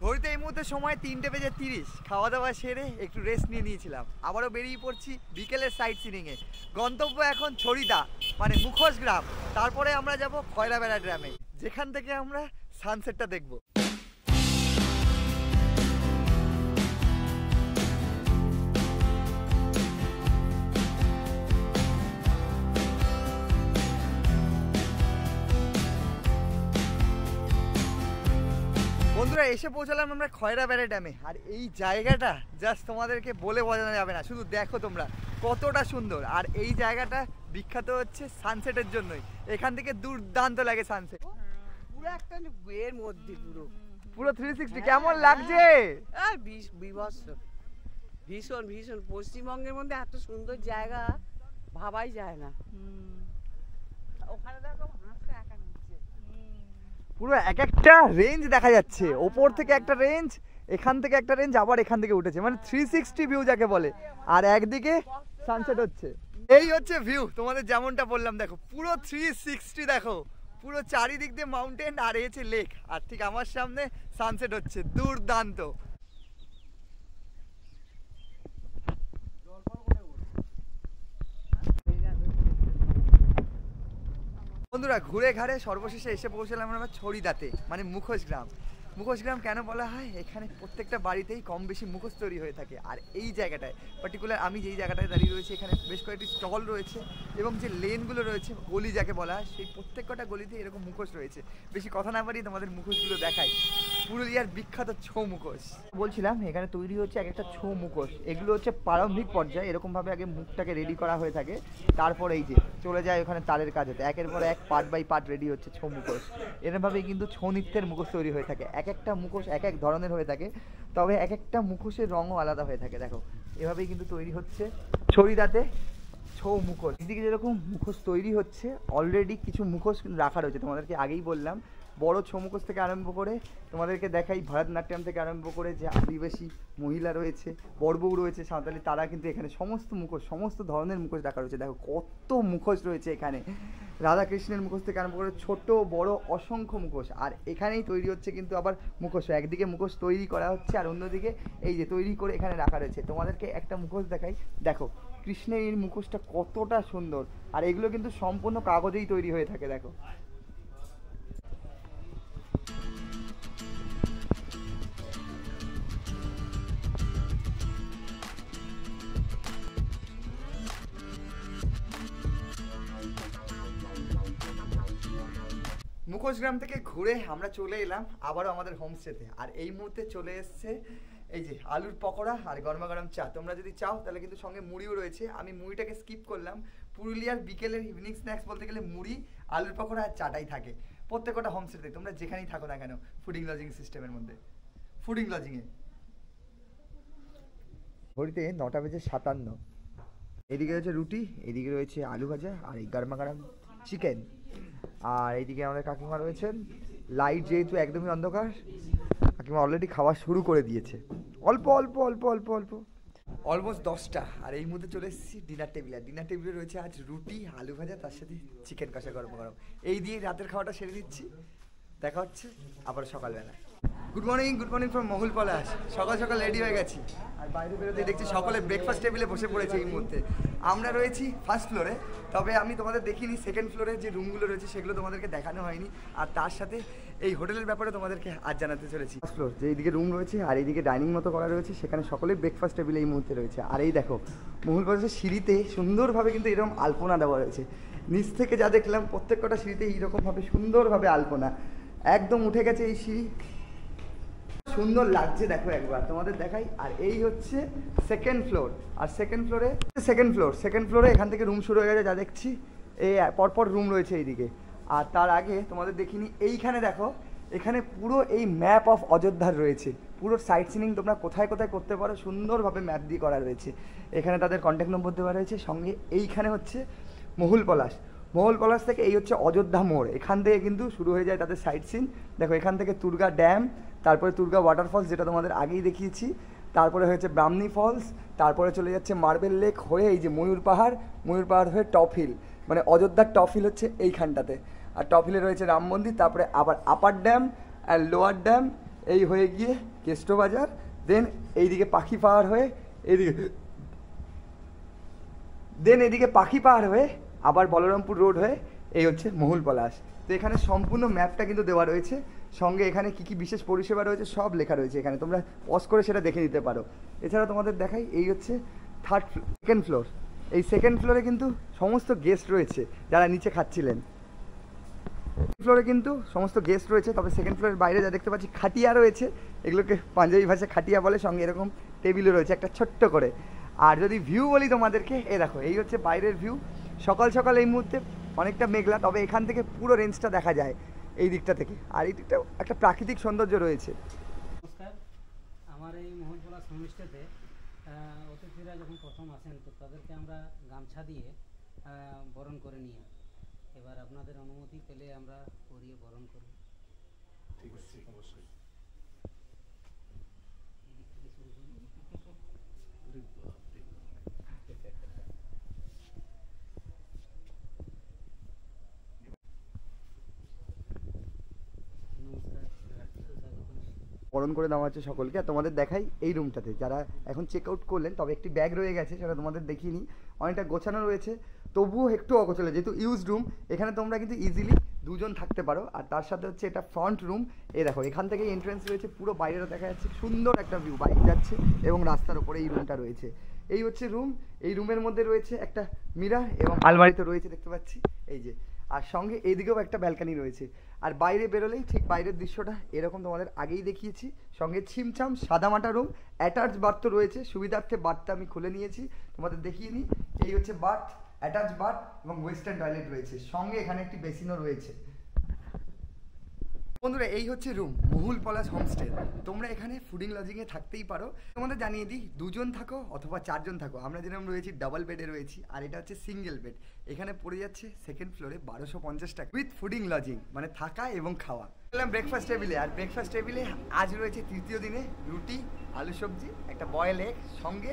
ঘড়িতে এই মুহূর্তে সময় 3:30। খাওয়া দাওয়া সেরে একটু রেস্ট নিয়ে নিয়েছিলাম। আবারও বেরিয়ে পড়ছি বিকেলের সাইট সিনিংয়ে। গন্তব্য এখন ছড়িদা, মানে মুখোশ গ্রাম। তারপরে আমরা যাব খয়রাবেড়া গ্রামে, যেখান থেকে আমরা সানসেটটা দেখব। বন্ধুরা এসে পৌঁছালাম আমরা খয়রাবেড়ে ড্যামে। আর এই জায়গাটা জাস্ট তোমাদেরকে বলে বোঝানো যাবে না, শুধু দেখো তোমরা কতটা সুন্দর। আর এই জায়গাটা বিখ্যাত হচ্ছে সানসেটের জন্যই, এখান থেকে দুর্দান্ত লাগে সানসেট। পুরো একটা এর মধ্যে পুরো 360 কেমন লাগছে? বিভৎস, ভীষণ ভীষণ। পশ্চিমবঙ্গের মধ্যে এত সুন্দর জায়গা ভাবাই যায় না। ওখানে দেখো হাঁসটা একা নিচ্ছে, পুরো এক একটা রেঞ্জ দেখা যাচ্ছে, ওপর থেকে একটা রেঞ্জ, এখান থেকে একটা রেঞ্জ, আবার এখান থেকে উঠেছে, মানে 360 ভিউ যাকে বলে। আর একদিকে সানসেট হচ্ছে, এই হচ্ছে ভিউ। তোমাদের যেমনটা বললাম দেখো পুরো 360 দেখো, পুরো চারিদিক দিয়ে মাউন্টেন আর এই হচ্ছে লেক, আর ঠিক আমার সামনে সানসেট হচ্ছে, দুর্দান্ত। বন্ধুরা ঘুরে ঘাড়ে সর্বশেষে এসে পৌঁছলাম আমরা ছড়িদাতে, মানে মুখোশ গ্রাম। মুখোশ গ্রাম কেন বলা হয়? এখানে প্রত্যেকটা বাড়িতেই কম বেশি মুখোশ তৈরি হয়ে থাকে। আর এই জায়গাটায় পার্টিকুলার আমি যেই জায়গাটায় দাঁড়িয়ে রয়েছি, এখানে বেশ কয়েকটি স্টল রয়েছে এবং যে লেনগুলো রয়েছে, গলি যাকে বলা হয়, সেই প্রত্যেকটা গলিতে এরকম মুখোশ রয়েছে। বেশি কথা না বাড়িয়ে তোমাদের মুখোশগুলো দেখাই। পুরুলিয়ার বিখ্যাত ছৌ মুখোশ বলছিলাম, এখানে তৈরি হচ্ছে এক একটা ছৌ মুখোশ। এগুলো হচ্ছে প্রারম্ভিক পর্যায়ে, এরকমভাবে আগে মুখটাকে রেডি করা হয়ে থাকে, তারপর এই যে চলে যায় ওখানে তারের কাজ হতে, একের পর এক পার্ট বাই পার্ট রেডি হচ্ছে ছৌ মুখোশ। এরকমভাবেই কিন্তু ছৌ নৃত্যের মুখোশ তৈরি হয়ে থাকে। এক একটা মুখোশ এক এক ধরনের হয়ে থাকে, তবে এক একটা মুখোশের রঙও আলাদা হয়ে থাকে। দেখো এভাবেই কিন্তু তৈরি হচ্ছে ছড়িদাতে ছৌ মুখোশ। এদিকে যেরকম মুখোশ তৈরি হচ্ছে, অলরেডি কিছু মুখোশ রাখা রয়েছে। তোমাদেরকে আগেই বললাম, বড় ছৌ মুখোশ থেকে আরম্ভ করে তোমাদেরকে দেখাই ভরতনাট্যম থেকে আরম্ভ করে যে আদিবাসী মহিলা রয়েছে, বড়বউ রয়েছে সাঁওতালি, তারা কিন্তু এখানে সমস্ত মুখোশ, সমস্ত ধরনের মুখোশ রাখা রয়েছে। দেখো কত মুখোশ রয়েছে এখানে, রাধাকৃষ্ণের মুখোশ থেকে আরম্ভ করে ছোট বড় অসংখ্য মুখোশ। আর এখানেই তৈরি হচ্ছে কিন্তু আবার মুখোশ, একদিকে মুখোশ তৈরি করা হচ্ছে আর অন্যদিকে এই যে তৈরি করে এখানে রাখা রয়েছে। তোমাদেরকে একটা মুখোশ দেখাই, দেখো কৃষ্ণের এই মুখোশটা কতটা সুন্দর। আর এগুলো কিন্তু সম্পূর্ণ কাগজেই তৈরি হয়ে থাকে। দেখো মুখোশ গ্রাম থেকে ঘুরে আমরা চলে এলাম আবারও আমাদের হোমস্টেতে। আর এই মুহূর্তে চলে এসছে এই যে আলুর পকোড়া আর গরমা গরম চা। তোমরা যদি চাও তাহলে কিন্তু সঙ্গে মুড়িও রয়েছে, আমি মুড়িটাকে স্কিপ করলাম। পুরুলিয়ার বিকেলের ইভিনিং স্ন্যাক্স বলতে গেলে মুড়ি, আলুর পকোড়া আর চাটাই থাকে প্রত্যেকটা হোমস্টেতে, তোমরা যেখানেই থাকো না কেন, ফুডিং লজিং সিস্টেমের মধ্যে, ফুডিং লজিংয়ে। ঘড়িতে 9:57। এদিকে রয়েছে রুটি, এদিকে রয়েছে আলু ভাজা আর এই গরমা গরম চিকেন। আর এইদিকে আমাদের কাকিমা রয়েছেন, লাইট যেহেতু একদমই অন্ধকার, কাকিমা অলরেডি খাওয়া শুরু করে দিয়েছে, অল্প অল্প অল্প অল্প অল্প, অলমোস্ট 10টা। আর এই মুহূর্তে চলে এসেছি ডিনার টেবিলে। আর ডিনার টেবিলে রয়েছে আজ রুটি, আলু ভাজা, তার সাথে চিকেন কষা গরম গরম। এই দিয়ে রাতের খাওয়াটা সেরে দিচ্ছি, দেখা হচ্ছে আবার সকালবেলা। গুড মর্নিং ফ্রম মহুল পলাশ। সকাল সকাল রেডি হয়ে গেছি, আর বাইরে বেরোতে দেখছি সকলে ব্রেকফাস্ট টেবিলে বসে পড়েছে এই মুহূর্তে। আমরা রয়েছি ফার্স্ট ফ্লোরে, তবে আমি তোমাদের দেখিনি সেকেন্ড ফ্লোরে যে রুমগুলো রয়েছে সেগুলো তোমাদেরকে দেখানো হয়নি। আর তার সাথে এই হোটেলের ব্যাপারে তোমাদেরকে আজ জানাতে চলেছি। ফার্স্ট ফ্লোর যে এইদিকে রুম রয়েছে আর এইদিকে ডাইনিং মতো করা রয়েছে, সেখানে সকলেই ব্রেকফাস্ট টেবিলে এই মুহূর্তে রয়েছে। আর এই দেখো মহুল পলাশের সিঁড়িতে সুন্দরভাবে কিন্তু এরকম আলপনা দেওয়া রয়েছে। নিচ থেকে যা দেখলাম প্রত্যেকটা সিঁড়িতে এইরকমভাবে সুন্দরভাবে আলপনা, একদম উঠে গেছে এই সিঁড়ি, সুন্দর লাগছে। দেখো একবার তোমাদের দেখাই। আর এই হচ্ছে সেকেন্ড ফ্লোর। আর সেকেন্ড ফ্লোরে এখান থেকে রুম শুরু হয়ে গেছে, যা দেখছি এই পরপর রুম রয়েছে এইদিকে। আর তার আগে তোমাদের দেখিনি, এইখানে দেখো, এখানে পুরো এই ম্যাপ অফ অযোধ্যার রয়েছে, পুরো সাইট সিনিং তোমরা কোথায় কোথায় করতে পারো সুন্দরভাবে ম্যাপ দিয়ে করা রয়েছে। এখানে তাদের কন্ট্যাক্ট নম্বর দেওয়া রয়েছে, সঙ্গে এইখানে হচ্ছে মহুল পলাশ থেকে এই হচ্ছে অযোধ্যা মোড়, এখান থেকে কিন্তু শুরু হয়ে যায় তাদের সাইট সিন। দেখো এখান থেকে তুর্গা ড্যাম, তারপরে তুর্গা ওয়াটারফলস যেটা তোমাদের আগেই দেখিয়েছি, তারপরে হয়েছে ব্রাহ্মণী ফলস, তারপরে চলে যাচ্ছে মার্বেল লেক হয়ে এই যে ময়ূর পাহাড় হয়ে টপ হিল, মানে অযোধ্যার টপ হিল হচ্ছে এইখানটাতে। আর টপ হিলে রয়েছে রাম মন্দির, তারপরে আবার আপার ড্যাম আর লোয়ার ড্যাম, এই হয়ে গিয়ে কেষ্ট বাজার, দেন এইদিকে পাখি পাহাড় হয়ে এদিকে পাখি পাহাড় হয়ে আবার বলরামপুর রোড হয়ে এই হচ্ছে মহুল পলাশ। তো এখানে সম্পূর্ণ ম্যাপটা কিন্তু দেওয়া রয়েছে, সঙ্গে এখানে কী কী বিশেষ পরিষেবা রয়েছে সব লেখা রয়েছে এখানে, তোমরা পজ করে সেটা দেখে নিতে পারো। এছাড়া তোমাদের দেখাই, এই হচ্ছে সেকেন্ড ফ্লোর। এই সেকেন্ড ফ্লোরে কিন্তু সমস্ত গেস্ট রয়েছে যারা নিচে খাচ্ছিলেন। ফ্লোরে কিন্তু সমস্ত গেস্ট রয়েছে, তবে সেকেন্ড ফ্লোরের বাইরে যা দেখতে পাচ্ছি খাটিয়া রয়েছে, এগুলোকে পাঞ্জাবি ভাষায় খাটিয়া বলে, সঙ্গে এরকম টেবিলও রয়েছে একটা ছোট্ট করে। আর যদি ভিউ বলি তোমাদেরকে, দেখো এই হচ্ছে বাইরের ভিউ। সকাল সকাল এই মুহূর্তে অনেকটা মেঘলা, তবে এখান থেকে পুরো রেঞ্জটা দেখা যায় এই দিকটা থেকে, আর এই দিকটাও একটা প্রাকৃতিক সৌন্দর্য রয়েছে। নমস্কার, আমার এই মহলপলাশ হোমস্টেতে অতিথিরা যখন প্রথম আসেন তো তাদেরকে আমরা গামছা দিয়ে বরণ করে নিই। এবার আপনাদের অনুমতি পেলে আমরা পরিয়ে বরণ করব। ঠিক আছে, অবশ্যই। বরণ করে দেওয়া হচ্ছে সকলকে। আর তোমাদের দেখাই এই রুমটাতে যারা এখন চেক আউট করলেন, তবে একটি ব্যাগ রয়ে গেছে, সেটা তোমাদের দেখিনি, অনেকটা গোছানো রয়েছে, তবুও একটু অগোছালো, যেহেতু ইউজ রুম। এখানে তোমরা কিন্তু ইজিলি দুজন থাকতে পারো। আর তার সাথে হচ্ছে এটা ফ্রন্ট রুম। দেখো এখান থেকে এন্ট্রেন্স রয়েছে, পুরো বাইরেটা দেখা যাচ্ছে, সুন্দর একটা ভিউ, বাইক যাচ্ছে এবং রাস্তার উপরে এই রুমটা রয়েছে। এই হচ্ছে রুম। এই রুমের মধ্যে রয়েছে একটা মিরর এবং আলমারিতে রয়েছে দেখতে পাচ্ছি এই যে, আর সঙ্গে এইদিকেও একটা ব্যালকানি রয়েছে। আর বাইরে বেরোলেই ঠিক বাইরের দৃশ্যটা এরকম তোমাদের আগেই দেখিয়েছি, সঙ্গে ছিমছাম সাদামাটা রুম, অ্যাটাচ বাথ তো রয়েছে, সুবিধার্থে বাথটা আমি খুলে নিয়েছি, তোমাদের দেখিয়ে নিই। এই হচ্ছে বাথ, অ্যাটাচ বাথ এবং ওয়েস্টার্ন টয়লেট রয়েছে, সঙ্গে এখানে একটি বেসিনও রয়েছে। বন্ধুরা এই হচ্ছে রুম, মহুল পলাশ হোমস্টে। তোমরা এখানে ফুডিং লজিংয়ে থাকতেই পারো। তোমাদের জানিয়ে দিই, 2 জন থাকো অথবা 4 জন থাকো, আমরা যেরকম রয়েছি ডাবল বেডে রয়েছি, আর এটা হচ্ছে সিঙ্গেল বেড। এখানে পড়ে যাচ্ছে সেকেন্ড ফ্লোরে 1250 টাকা উইথ ফুডিং লজিং, মানে থাকা এবং খাওয়া। বললাম ব্রেকফাস্ট টেবিলে, আর ব্রেকফাস্ট টেবিলে আজ রয়েছে তৃতীয় দিনে রুটি, আলু সবজি, একটা বয়েল এগ, সঙ্গে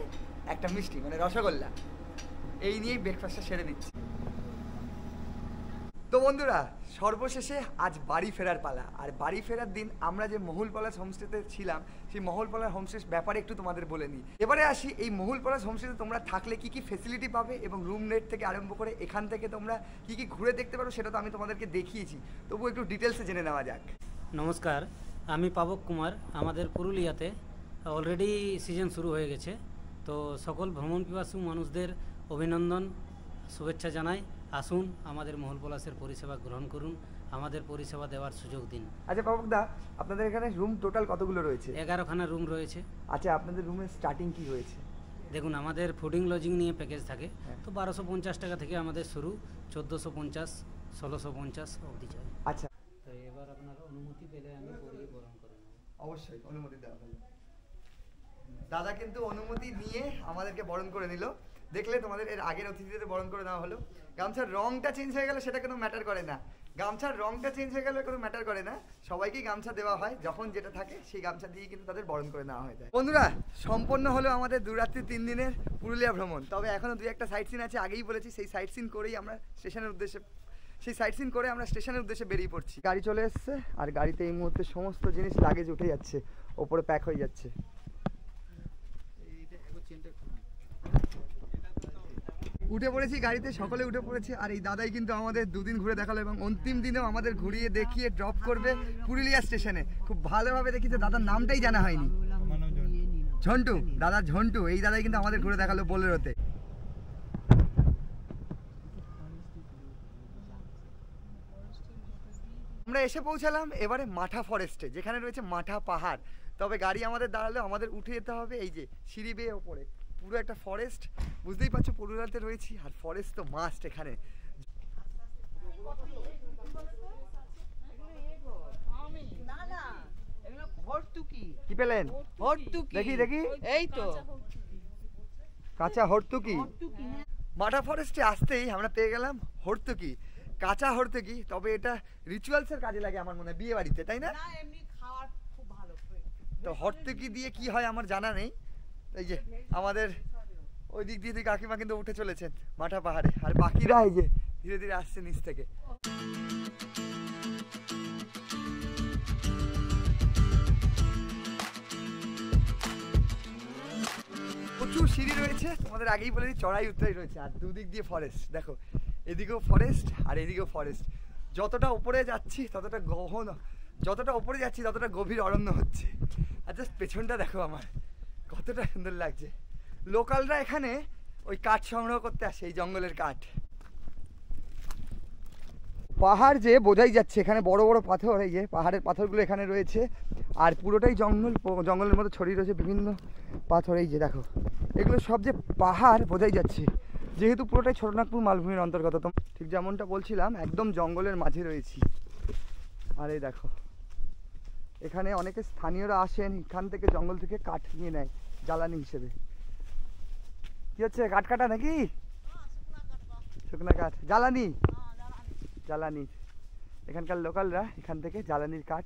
একটা মিষ্টি মানে রসগোল্লা। এই নিয়েই ব্রেকফাস্টটা সেরে দিচ্ছি। তো বন্ধুরা সর্বশেষে আজ বাড়ি ফেরার পালা। আর বাড়ি ফেরার দিন আমরা যে মহুল পলাশ হোমস্টেতে ছিলাম, সেই মহুল পলাশ হোমস্টের ব্যাপারে একটু তোমাদের বলে নিই। এবারে আসি, এই মহুল পলাশ হোমস্টেতে তোমরা থাকলে কি কি ফেসিলিটি পাবে এবং রুম রেট থেকে আরম্ভ করে এখান থেকে তোমরা কি কি ঘুরে দেখতে পারো, সেটা তো আমি তোমাদেরকে দেখিয়েছি, তবু একটু ডিটেলসে জেনে নেওয়া যাক। নমস্কার, আমি পাবক কুমার। আমাদের পুরুলিয়াতে অলরেডি সিজন শুরু হয়ে গেছে, তো সকল ভ্রমণ পিপাসু মানুষদের অভিনন্দন, শুভেচ্ছা জানাই। আসুন আমাদের মহুল পলাশের পরিষেবা গ্রহণ করুন, আমাদের পরিষেবা দেওয়ার সুযোগ দিন। আচ্ছা পাবক দা, আপনাদের এখানে রুম টোটাল কতগুলো রয়েছে? 11খানা রুম রয়েছে। আচ্ছা, আপনাদের রুমের স্টার্টিং কি রয়েছে? দেখুন, আমাদের ফুডিং লজিং নিয়ে প্যাকেজ থাকে, তো 1250 টাকা থেকে আমাদের শুরু, 1450, 1650 অবধি যায়। আচ্ছা, তো এবার আপনার অনুমতি পেলে আমি পরিয়ে বরণ করে নেব। অবশ্যই অনুমতি দেওয়া হলো। দাদা কিন্তু অনুমতি নিয়ে আমাদেরকে বরণ করে নিল। দেখলে তোমাদের এর আগের অতিথিদের বরণ করে নেওয়া হলো। গামছার রংটা চেঞ্জ হয়ে গেলে সেটা কোনো ম্যাটার করে না, গামছার রংটা চেঞ্জ হয়ে গেলে কোনো ম্যাটার করে না, সবাইকেই গামছা দেওয়া হয়, যখন যেটা থাকে সেই গামছা দিয়ে কিন্তু তাদের বরণ করে নেওয়া হয়ে যায়। বন্ধুরা সম্পন্ন হলো আমাদের 2 রাত্রি 3 দিনের পুরুলিয়া ভ্রমণ। তবে এখনও 2-1টা সাইট সিন আছে, আগেই বলেছি, সেই সাইট সিন করেই আমরা স্টেশনের উদ্দেশ্যে বেরিয়ে পড়ছি। গাড়ি চলে এসছে, আর গাড়িতে এই মুহূর্তে সমস্ত জিনিস লাগেজ উঠে যাচ্ছে, ওপরে প্যাক হয়ে যাচ্ছে। উঠে পড়েছি গাড়িতে, সকলে উঠে পড়েছি। আর এই দাদাই কিন্তু আমাদের 2 দিন ঘুরে দেখালো এবং অন্তিম দিনেও আমাদের ঘুরিয়ে দেখিয়ে ড্রপ করবে পুরুলিয়া স্টেশনে। খুব ভালোভাবে দেখিয়েছে, দাদার নামটাই জানা হয়নি, ঝন্টু, দাদা ঝন্টু। এই দাদাই কিন্তু আমাদের ঘুরে দেখালো বোলেরোতে। আমরা এসে পৌঁছালাম এবারে মাঠা ফরেস্টে, যেখানে রয়েছে মাঠা পাহাড়। তবে গাড়ি আমাদের দাঁড়ালো, আমাদের উঠে যেতে হবে এই যে সিঁড়ি বেয়ে ওপরে, পুরো একটা ফরেস্ট। বুঝতেই পারছো পুরুলিয়াতে রয়েছি, আর ফরেস্ট তো মাস্ট এখানে। কি পেলেন? দেখি দেখি, এই তো কাঁচা হর্তুকি। মাঠা ফরেস্টে আসতেই আমরা পেয়ে গেলাম হর্তুকি, কাঁচা হর্তুকি। তবে এটা রিচুয়ালসের কাজে লাগে আমার মনে হয়, বিয়ে বাড়িতে, তাই না? তো হর্তুকি দিয়ে কি হয় আমার জানা নেই। এই যে আমাদের ওই দিক দিয়ে কাকিমা কিন্তু উঠে চলেছেন মাঠা পাহাড়ে, আর বাকিরা এই যে ধীরে ধীরে আসছে নিচ থেকে। প্রচুর সিঁড়ি রয়েছে, তোমাদের আগেই বলে দিই, চড়াই উত্তরাই রয়েছে, আর দুদিক দিয়ে ফরেস্ট। দেখো এদিকেও ফরেস্ট আর এদিকেও ফরেস্ট। যতটা উপরে যাচ্ছি ততটা গহন, যতটা উপরে যাচ্ছি ততটা গভীর অরণ্য হচ্ছে। আর জাস্ট পেছনটা দেখো আমার, কতটা সুন্দর লাগছে। লোকালরা এখানে ওই কাঠ সংগ্রহ করতে আসে, এই জঙ্গলের কাঠ। পাহাড় যে বোঝাই যাচ্ছে, এখানে বড় বড় পাথর, এই যে পাহাড়ের পাথরগুলো এখানে রয়েছে, আর পুরোটাই জঙ্গলের মতো ছড়িয়ে রয়েছে বিভিন্ন পাথর। এই যে দেখো, এগুলো সব যে পাহাড় বোঝাই যাচ্ছে, যেহেতু পুরোটাই ছোটনাগপুর মালভূমির অন্তর্গত। তো ঠিক যেমনটা বলছিলাম, একদম জঙ্গলের মাঝে রয়েছি। আর এই দেখো, এখানে অনেকে স্থানীয়রা আসেন, এখান থেকে জঙ্গল থেকে কাঠ নিয়ে নেয় জ্বালানি হিসেবে। কি হচ্ছে, কাঠ কাটা নাকি? শুকনা কাঠ, জ্বালানি। জ্বালানি, এখানকার লোকালরা এখান থেকে জ্বালানির কাঠ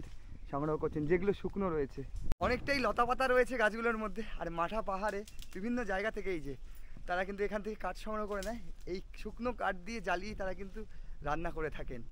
সংগ্রহ করছেন, যেগুলো শুকনো রয়েছে। অনেকটাই লতাপাতা রয়েছে গাছগুলোর মধ্যে। আর মাঠা পাহাড়ে বিভিন্ন জায়গা থেকে এই যে তারা কিন্তু এখান থেকে কাঠ সংগ্রহ করে নেয়, এই শুকনো কাঠ দিয়ে জ্বালিয়ে তারা কিন্তু রান্না করে থাকেন।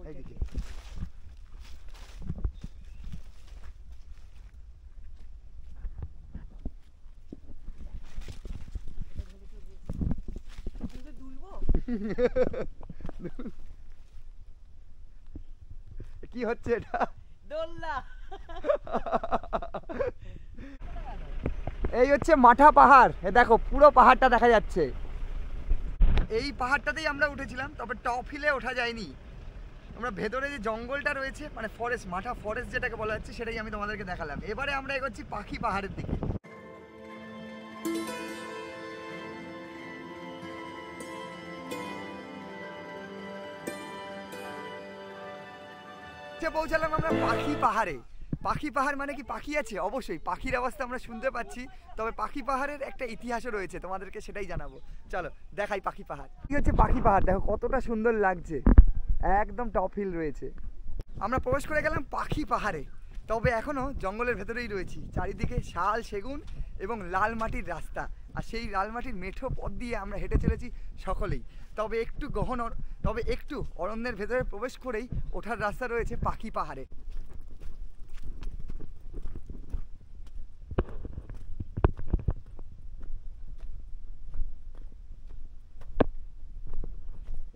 এইদিকে কি হচ্ছে এটা? দোলনা। এই হচ্ছে মাঠা পাহাড়। এ দেখো, পুরো পাহাড়টা দেখা যাচ্ছে। এই পাহাড়টাতেই আমরা উঠেছিলাম, তবে টপ হিলে ওঠা যায়নি। আমরা ভেতরে যে জঙ্গলটা রয়েছে, মানে ফরেস্ট, মাঠা ফরেস্ট যেটাকে বলা হচ্ছে, সেটাই আমি তোমাদেরকে দেখালাম। এবারে আমরা এগোচ্ছি পাখি পাহাড়ের দিকে। পৌঁছালাম আমরা পাখি পাহাড়ে। পাখি পাহাড় মানে কি পাখি আছে? অবশ্যই পাখির আওয়াজটা আমরা শুনতে পাচ্ছি, তবে পাখি পাহাড়ের একটা ইতিহাসও রয়েছে, তোমাদেরকে সেটাই জানাবো। চলো দেখাই পাখি পাহাড়। কি হচ্ছে পাখি পাহাড়, দেখো কতটা সুন্দর লাগছে, একদম টপ হিল রয়েছে। আমরা প্রবেশ করে গেলাম পাখি পাহাড়ে, তবে এখনো জঙ্গলের ভেতরেই রয়েছি। চারিদিকে শাল, সেগুন এবং লাল মাটির রাস্তা, আর সেই লাল মাটির মেঠো পথ দিয়ে আমরা হেঁটে চলেছি সকলেই। তবে একটু অরণ্যের ভেতরে প্রবেশ করেই ওঠার রাস্তা রয়েছে পাখি পাহাড়ে।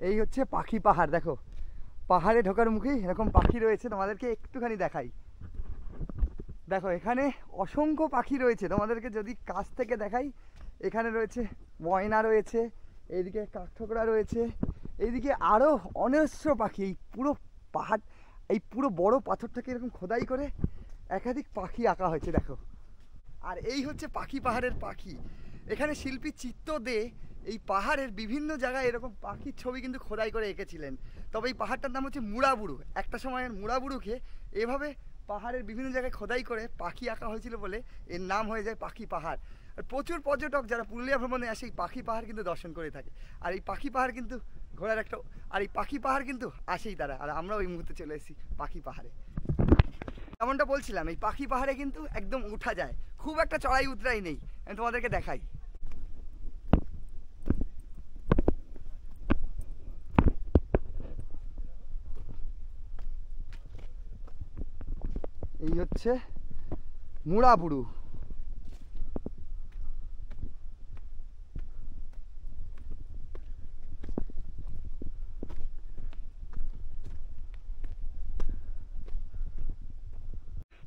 এই হচ্ছে পাখি পাহাড়। দেখো, পাহাড়ে ঢোকার মুখেই এরকম পাখি রয়েছে, তোমাদেরকে একটুখানি দেখাই। দেখো, এখানে অসংখ্য পাখি রয়েছে, তোমাদেরকে যদি কাছ থেকে দেখাই, এখানে রয়েছে ময়না রয়েছে, এইদিকে কাঠঠোকরা রয়েছে, এইদিকে আরও অনেক পাখি। এই পুরো পাহাড়, এই পুরো বড় পাথরটাকে এরকম খোদাই করে একাধিক পাখি আঁকা হয়েছে, দেখো। আর এই হচ্ছে পাখি পাহাড়ের পাখি। এখানে শিল্পী চিত্ত দে এই পাহাড়ের বিভিন্ন জায়গায় এরকম পাখির ছবি কিন্তু খোদাই করে এঁকেছিলেন। তবে এই পাহাড়টার নাম হচ্ছে মুড়াবুড়ু। একটা সময়ের মুড়াবুড়ুকে এভাবে পাহাড়ের বিভিন্ন জায়গায় খোদাই করে পাখি আঁকা হয়েছিল বলে এর নাম হয়ে যায় পাখি পাহাড়। আর প্রচুর পর্যটক যারা পুরুলিয়া ভ্রমণে আসে এই পাখি পাহাড় কিন্তু দর্শন করে থাকে। আর এই পাখি পাহাড় কিন্তু ঘোরার একটা, আর এই পাখি পাহাড় কিন্তু আসেই তারা। আর আমরাও এই মুহূর্তে চলে এসেছি পাখি পাহাড়ে। যেমনটা বলছিলাম, এই পাখি পাহাড়ে কিন্তু একদম উঠা যায়, খুব একটা চড়াই উতরাই নেই। আমি তোমাদেরকে দেখাই। এই হচ্ছে মুড়াবুড়ু।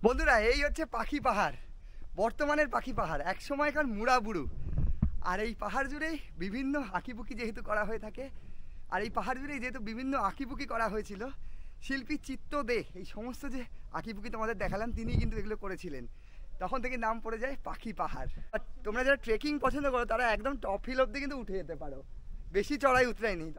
বন্ধুরা, এই হচ্ছে পাখি পাহাড়, বর্তমানের পাখি পাহাড়, এক সময়কার মুড়াবুড়ু। আর এই পাহাড় জুড়েই বিভিন্ন আঁকিবুকি যেহেতু করা হয়ে থাকে, আর এই পাহাড় জুড়েই যেহেতু বিভিন্ন আঁকিবুকি করা হয়েছিল, শিল্পী চিত্ত দে এই সমস্ত যে আঁকিবুকি তোমাদের দেখালাম, তিনিই কিন্তু এগুলো করেছিলেন। তখন থেকে নাম পড়ে যায় পাখি পাহাড়। আর তোমরা যারা ট্রেকিং পছন্দ করো, তারা একদম টপ হিল অব্দি কিন্তু উঠে যেতে পারো, বেশি চড়াই উতরাই নেই।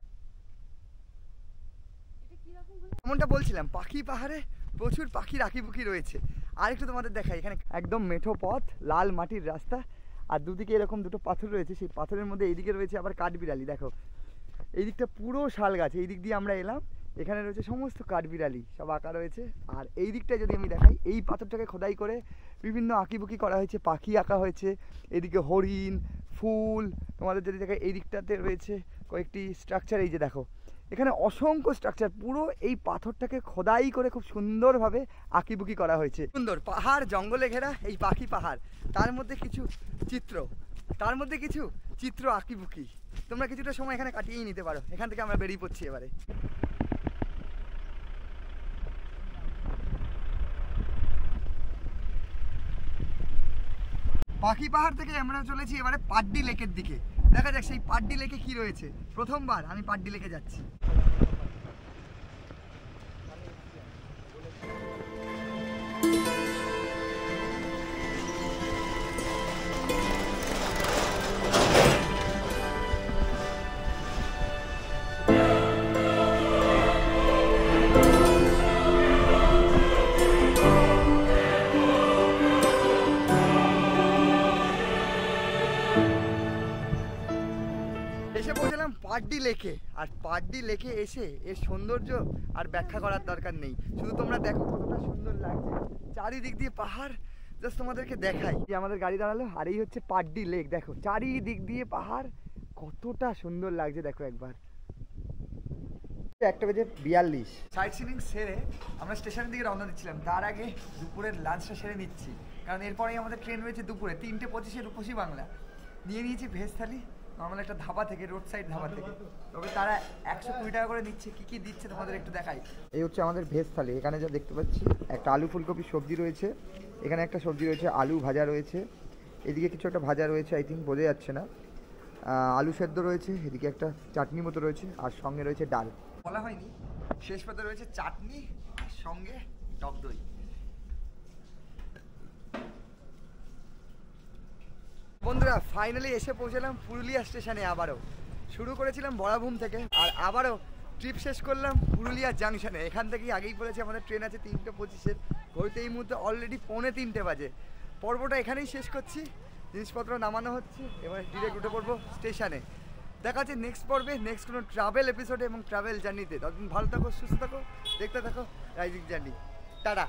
এমনটা বলছিলাম, পাখি পাহাড়ে প্রচুর পাখির আঁকিবুকি রয়েছে। আর একটু তোমাদের দেখাই, এখানে একদম মেঠো পথ, লাল মাটির রাস্তা, আর দুদিকে এরকম দুটো পাথর রয়েছে। সেই পাথরের মধ্যে এইদিকে রয়েছে আবার কাঠবিড়ালি। দেখো, এই দিকটা পুরো শাল গাছ, এই দিক দিয়ে আমরা এলাম, এখানে রয়েছে সমস্ত কাঠবিড়ালি সব আঁকা রয়েছে। আর এই দিকটা যদি আমি দেখাই, এই পাথরটাকে খোদাই করে বিভিন্ন আঁকিবুকি করা হয়েছে, পাখি আঁকা হয়েছে। এদিকে হরিণ, ফুল, তোমাদের যদি দেখাই এই দিকটাতে রয়েছে কয়েকটি স্ট্রাকচার। এই যে দেখো, এখানে অসংখ্য স্ট্রাকচার, পুরো এই পাথরটাকে খোদাই করে খুব সুন্দরভাবে আঁকিবুকি করা হয়েছে। সুন্দর পাহাড়, জঙ্গলে ঘেরা এই পাখি পাহাড়, তার মধ্যে কিছু চিত্র আঁকিবুকি। তোমরা কিছুটা সময় এখানে কাটিয়েই নিতে পারো। এখান থেকে আমরা বেরিয়ে পড়ছি এবারে। পাখি পাহাড় থেকে আমরা চলেছি এবারে পাড্ডি লেকের দিকে। দেখা যাক সেই পাড্ডি লেকে কি রয়েছে। প্রথমবার আমি পাড্ডি লেকে যাচ্ছি। এসে পৌঁছলাম পাড্ডি লেকে। আর পাড্ডি লেকে এসে এর সৌন্দর্য আর ব্যাখ্যা করার দরকার নেই, শুধু তোমরা দেখো কতটা সুন্দর লাগছে। চারিদিক দিয়ে পাহাড়, জাস্ট তোমাদেরকে দেখাই। যে আমাদের গাড়ি দাঁড়ালো, আর এই হচ্ছে পাড্ডি লেক। দেখো চারিদিক দিয়ে পাহাড়, কতটা সুন্দর লাগছে দেখো একবার। 1:42 সাইট সিনিং সেরে আমরা স্টেশনের দিকে রওনা দিচ্ছিলাম। তার আগে দুপুরের লাঞ্চটা সেরে নিচ্ছি, কারণ এরপরেই আমাদের ট্রেন রয়েছে দুপুরে 3:25 রূপসী বাংলা। নিয়ে নিয়েছি ভেজ থালি নর্মাল একটা ধাবা থেকে, রোড সাইড ধাবা থেকে। তবে তারা 120 টাকা করে নিচ্ছে। কি কি দিচ্ছে তোমাদের একটু দেখাই। এই হচ্ছে আমাদের ভেজ থালি। এখানে যা দেখতে পাচ্ছি একটা আলু ফুলকপি সবজি রয়েছে, এখানে একটা সবজি রয়েছে, আলু ভাজা রয়েছে, এদিকে কিছু একটা ভাজা রয়েছে, আই থিঙ্ক বোঝা যাচ্ছে না, আলু সেদ্ধ রয়েছে, এদিকে একটা চাটনি মতো রয়েছে, আর সঙ্গে রয়েছে ডাল। বলা হয়নি, শেষ পাতে রয়েছে চাটনি আর সঙ্গে টক দই। বন্ধুরা ফাইনালি এসে পৌঁছলাম পুরুলিয়া স্টেশনে। আবারও শুরু করেছিলাম বড়াভূম থেকে, আর আবারও ট্রিপ শেষ করলাম পুরুলিয়া জাংশনে। এখান থেকেই আগেই বলেছি আমাদের ট্রেন আছে 3:25। ঘড়িতে এই মুহূর্তে অলরেডি 2:45 বাজে। পর্বটা এখানেই শেষ করছি, জিনিসপত্র নামানো হচ্ছে, এবার ডিরেক্ট উঠে পড়বো স্টেশনে। দেখা যাচ্ছে নেক্সট পর্বে, নেক্সট কোনো ট্রাভেল এপিসোডে এবং ট্রাভেল জার্নিতে। ততদিন ভালো থাকো, সুস্থ থাকো, দেখতে থাকো রাইজিং জার্নি। টাটা।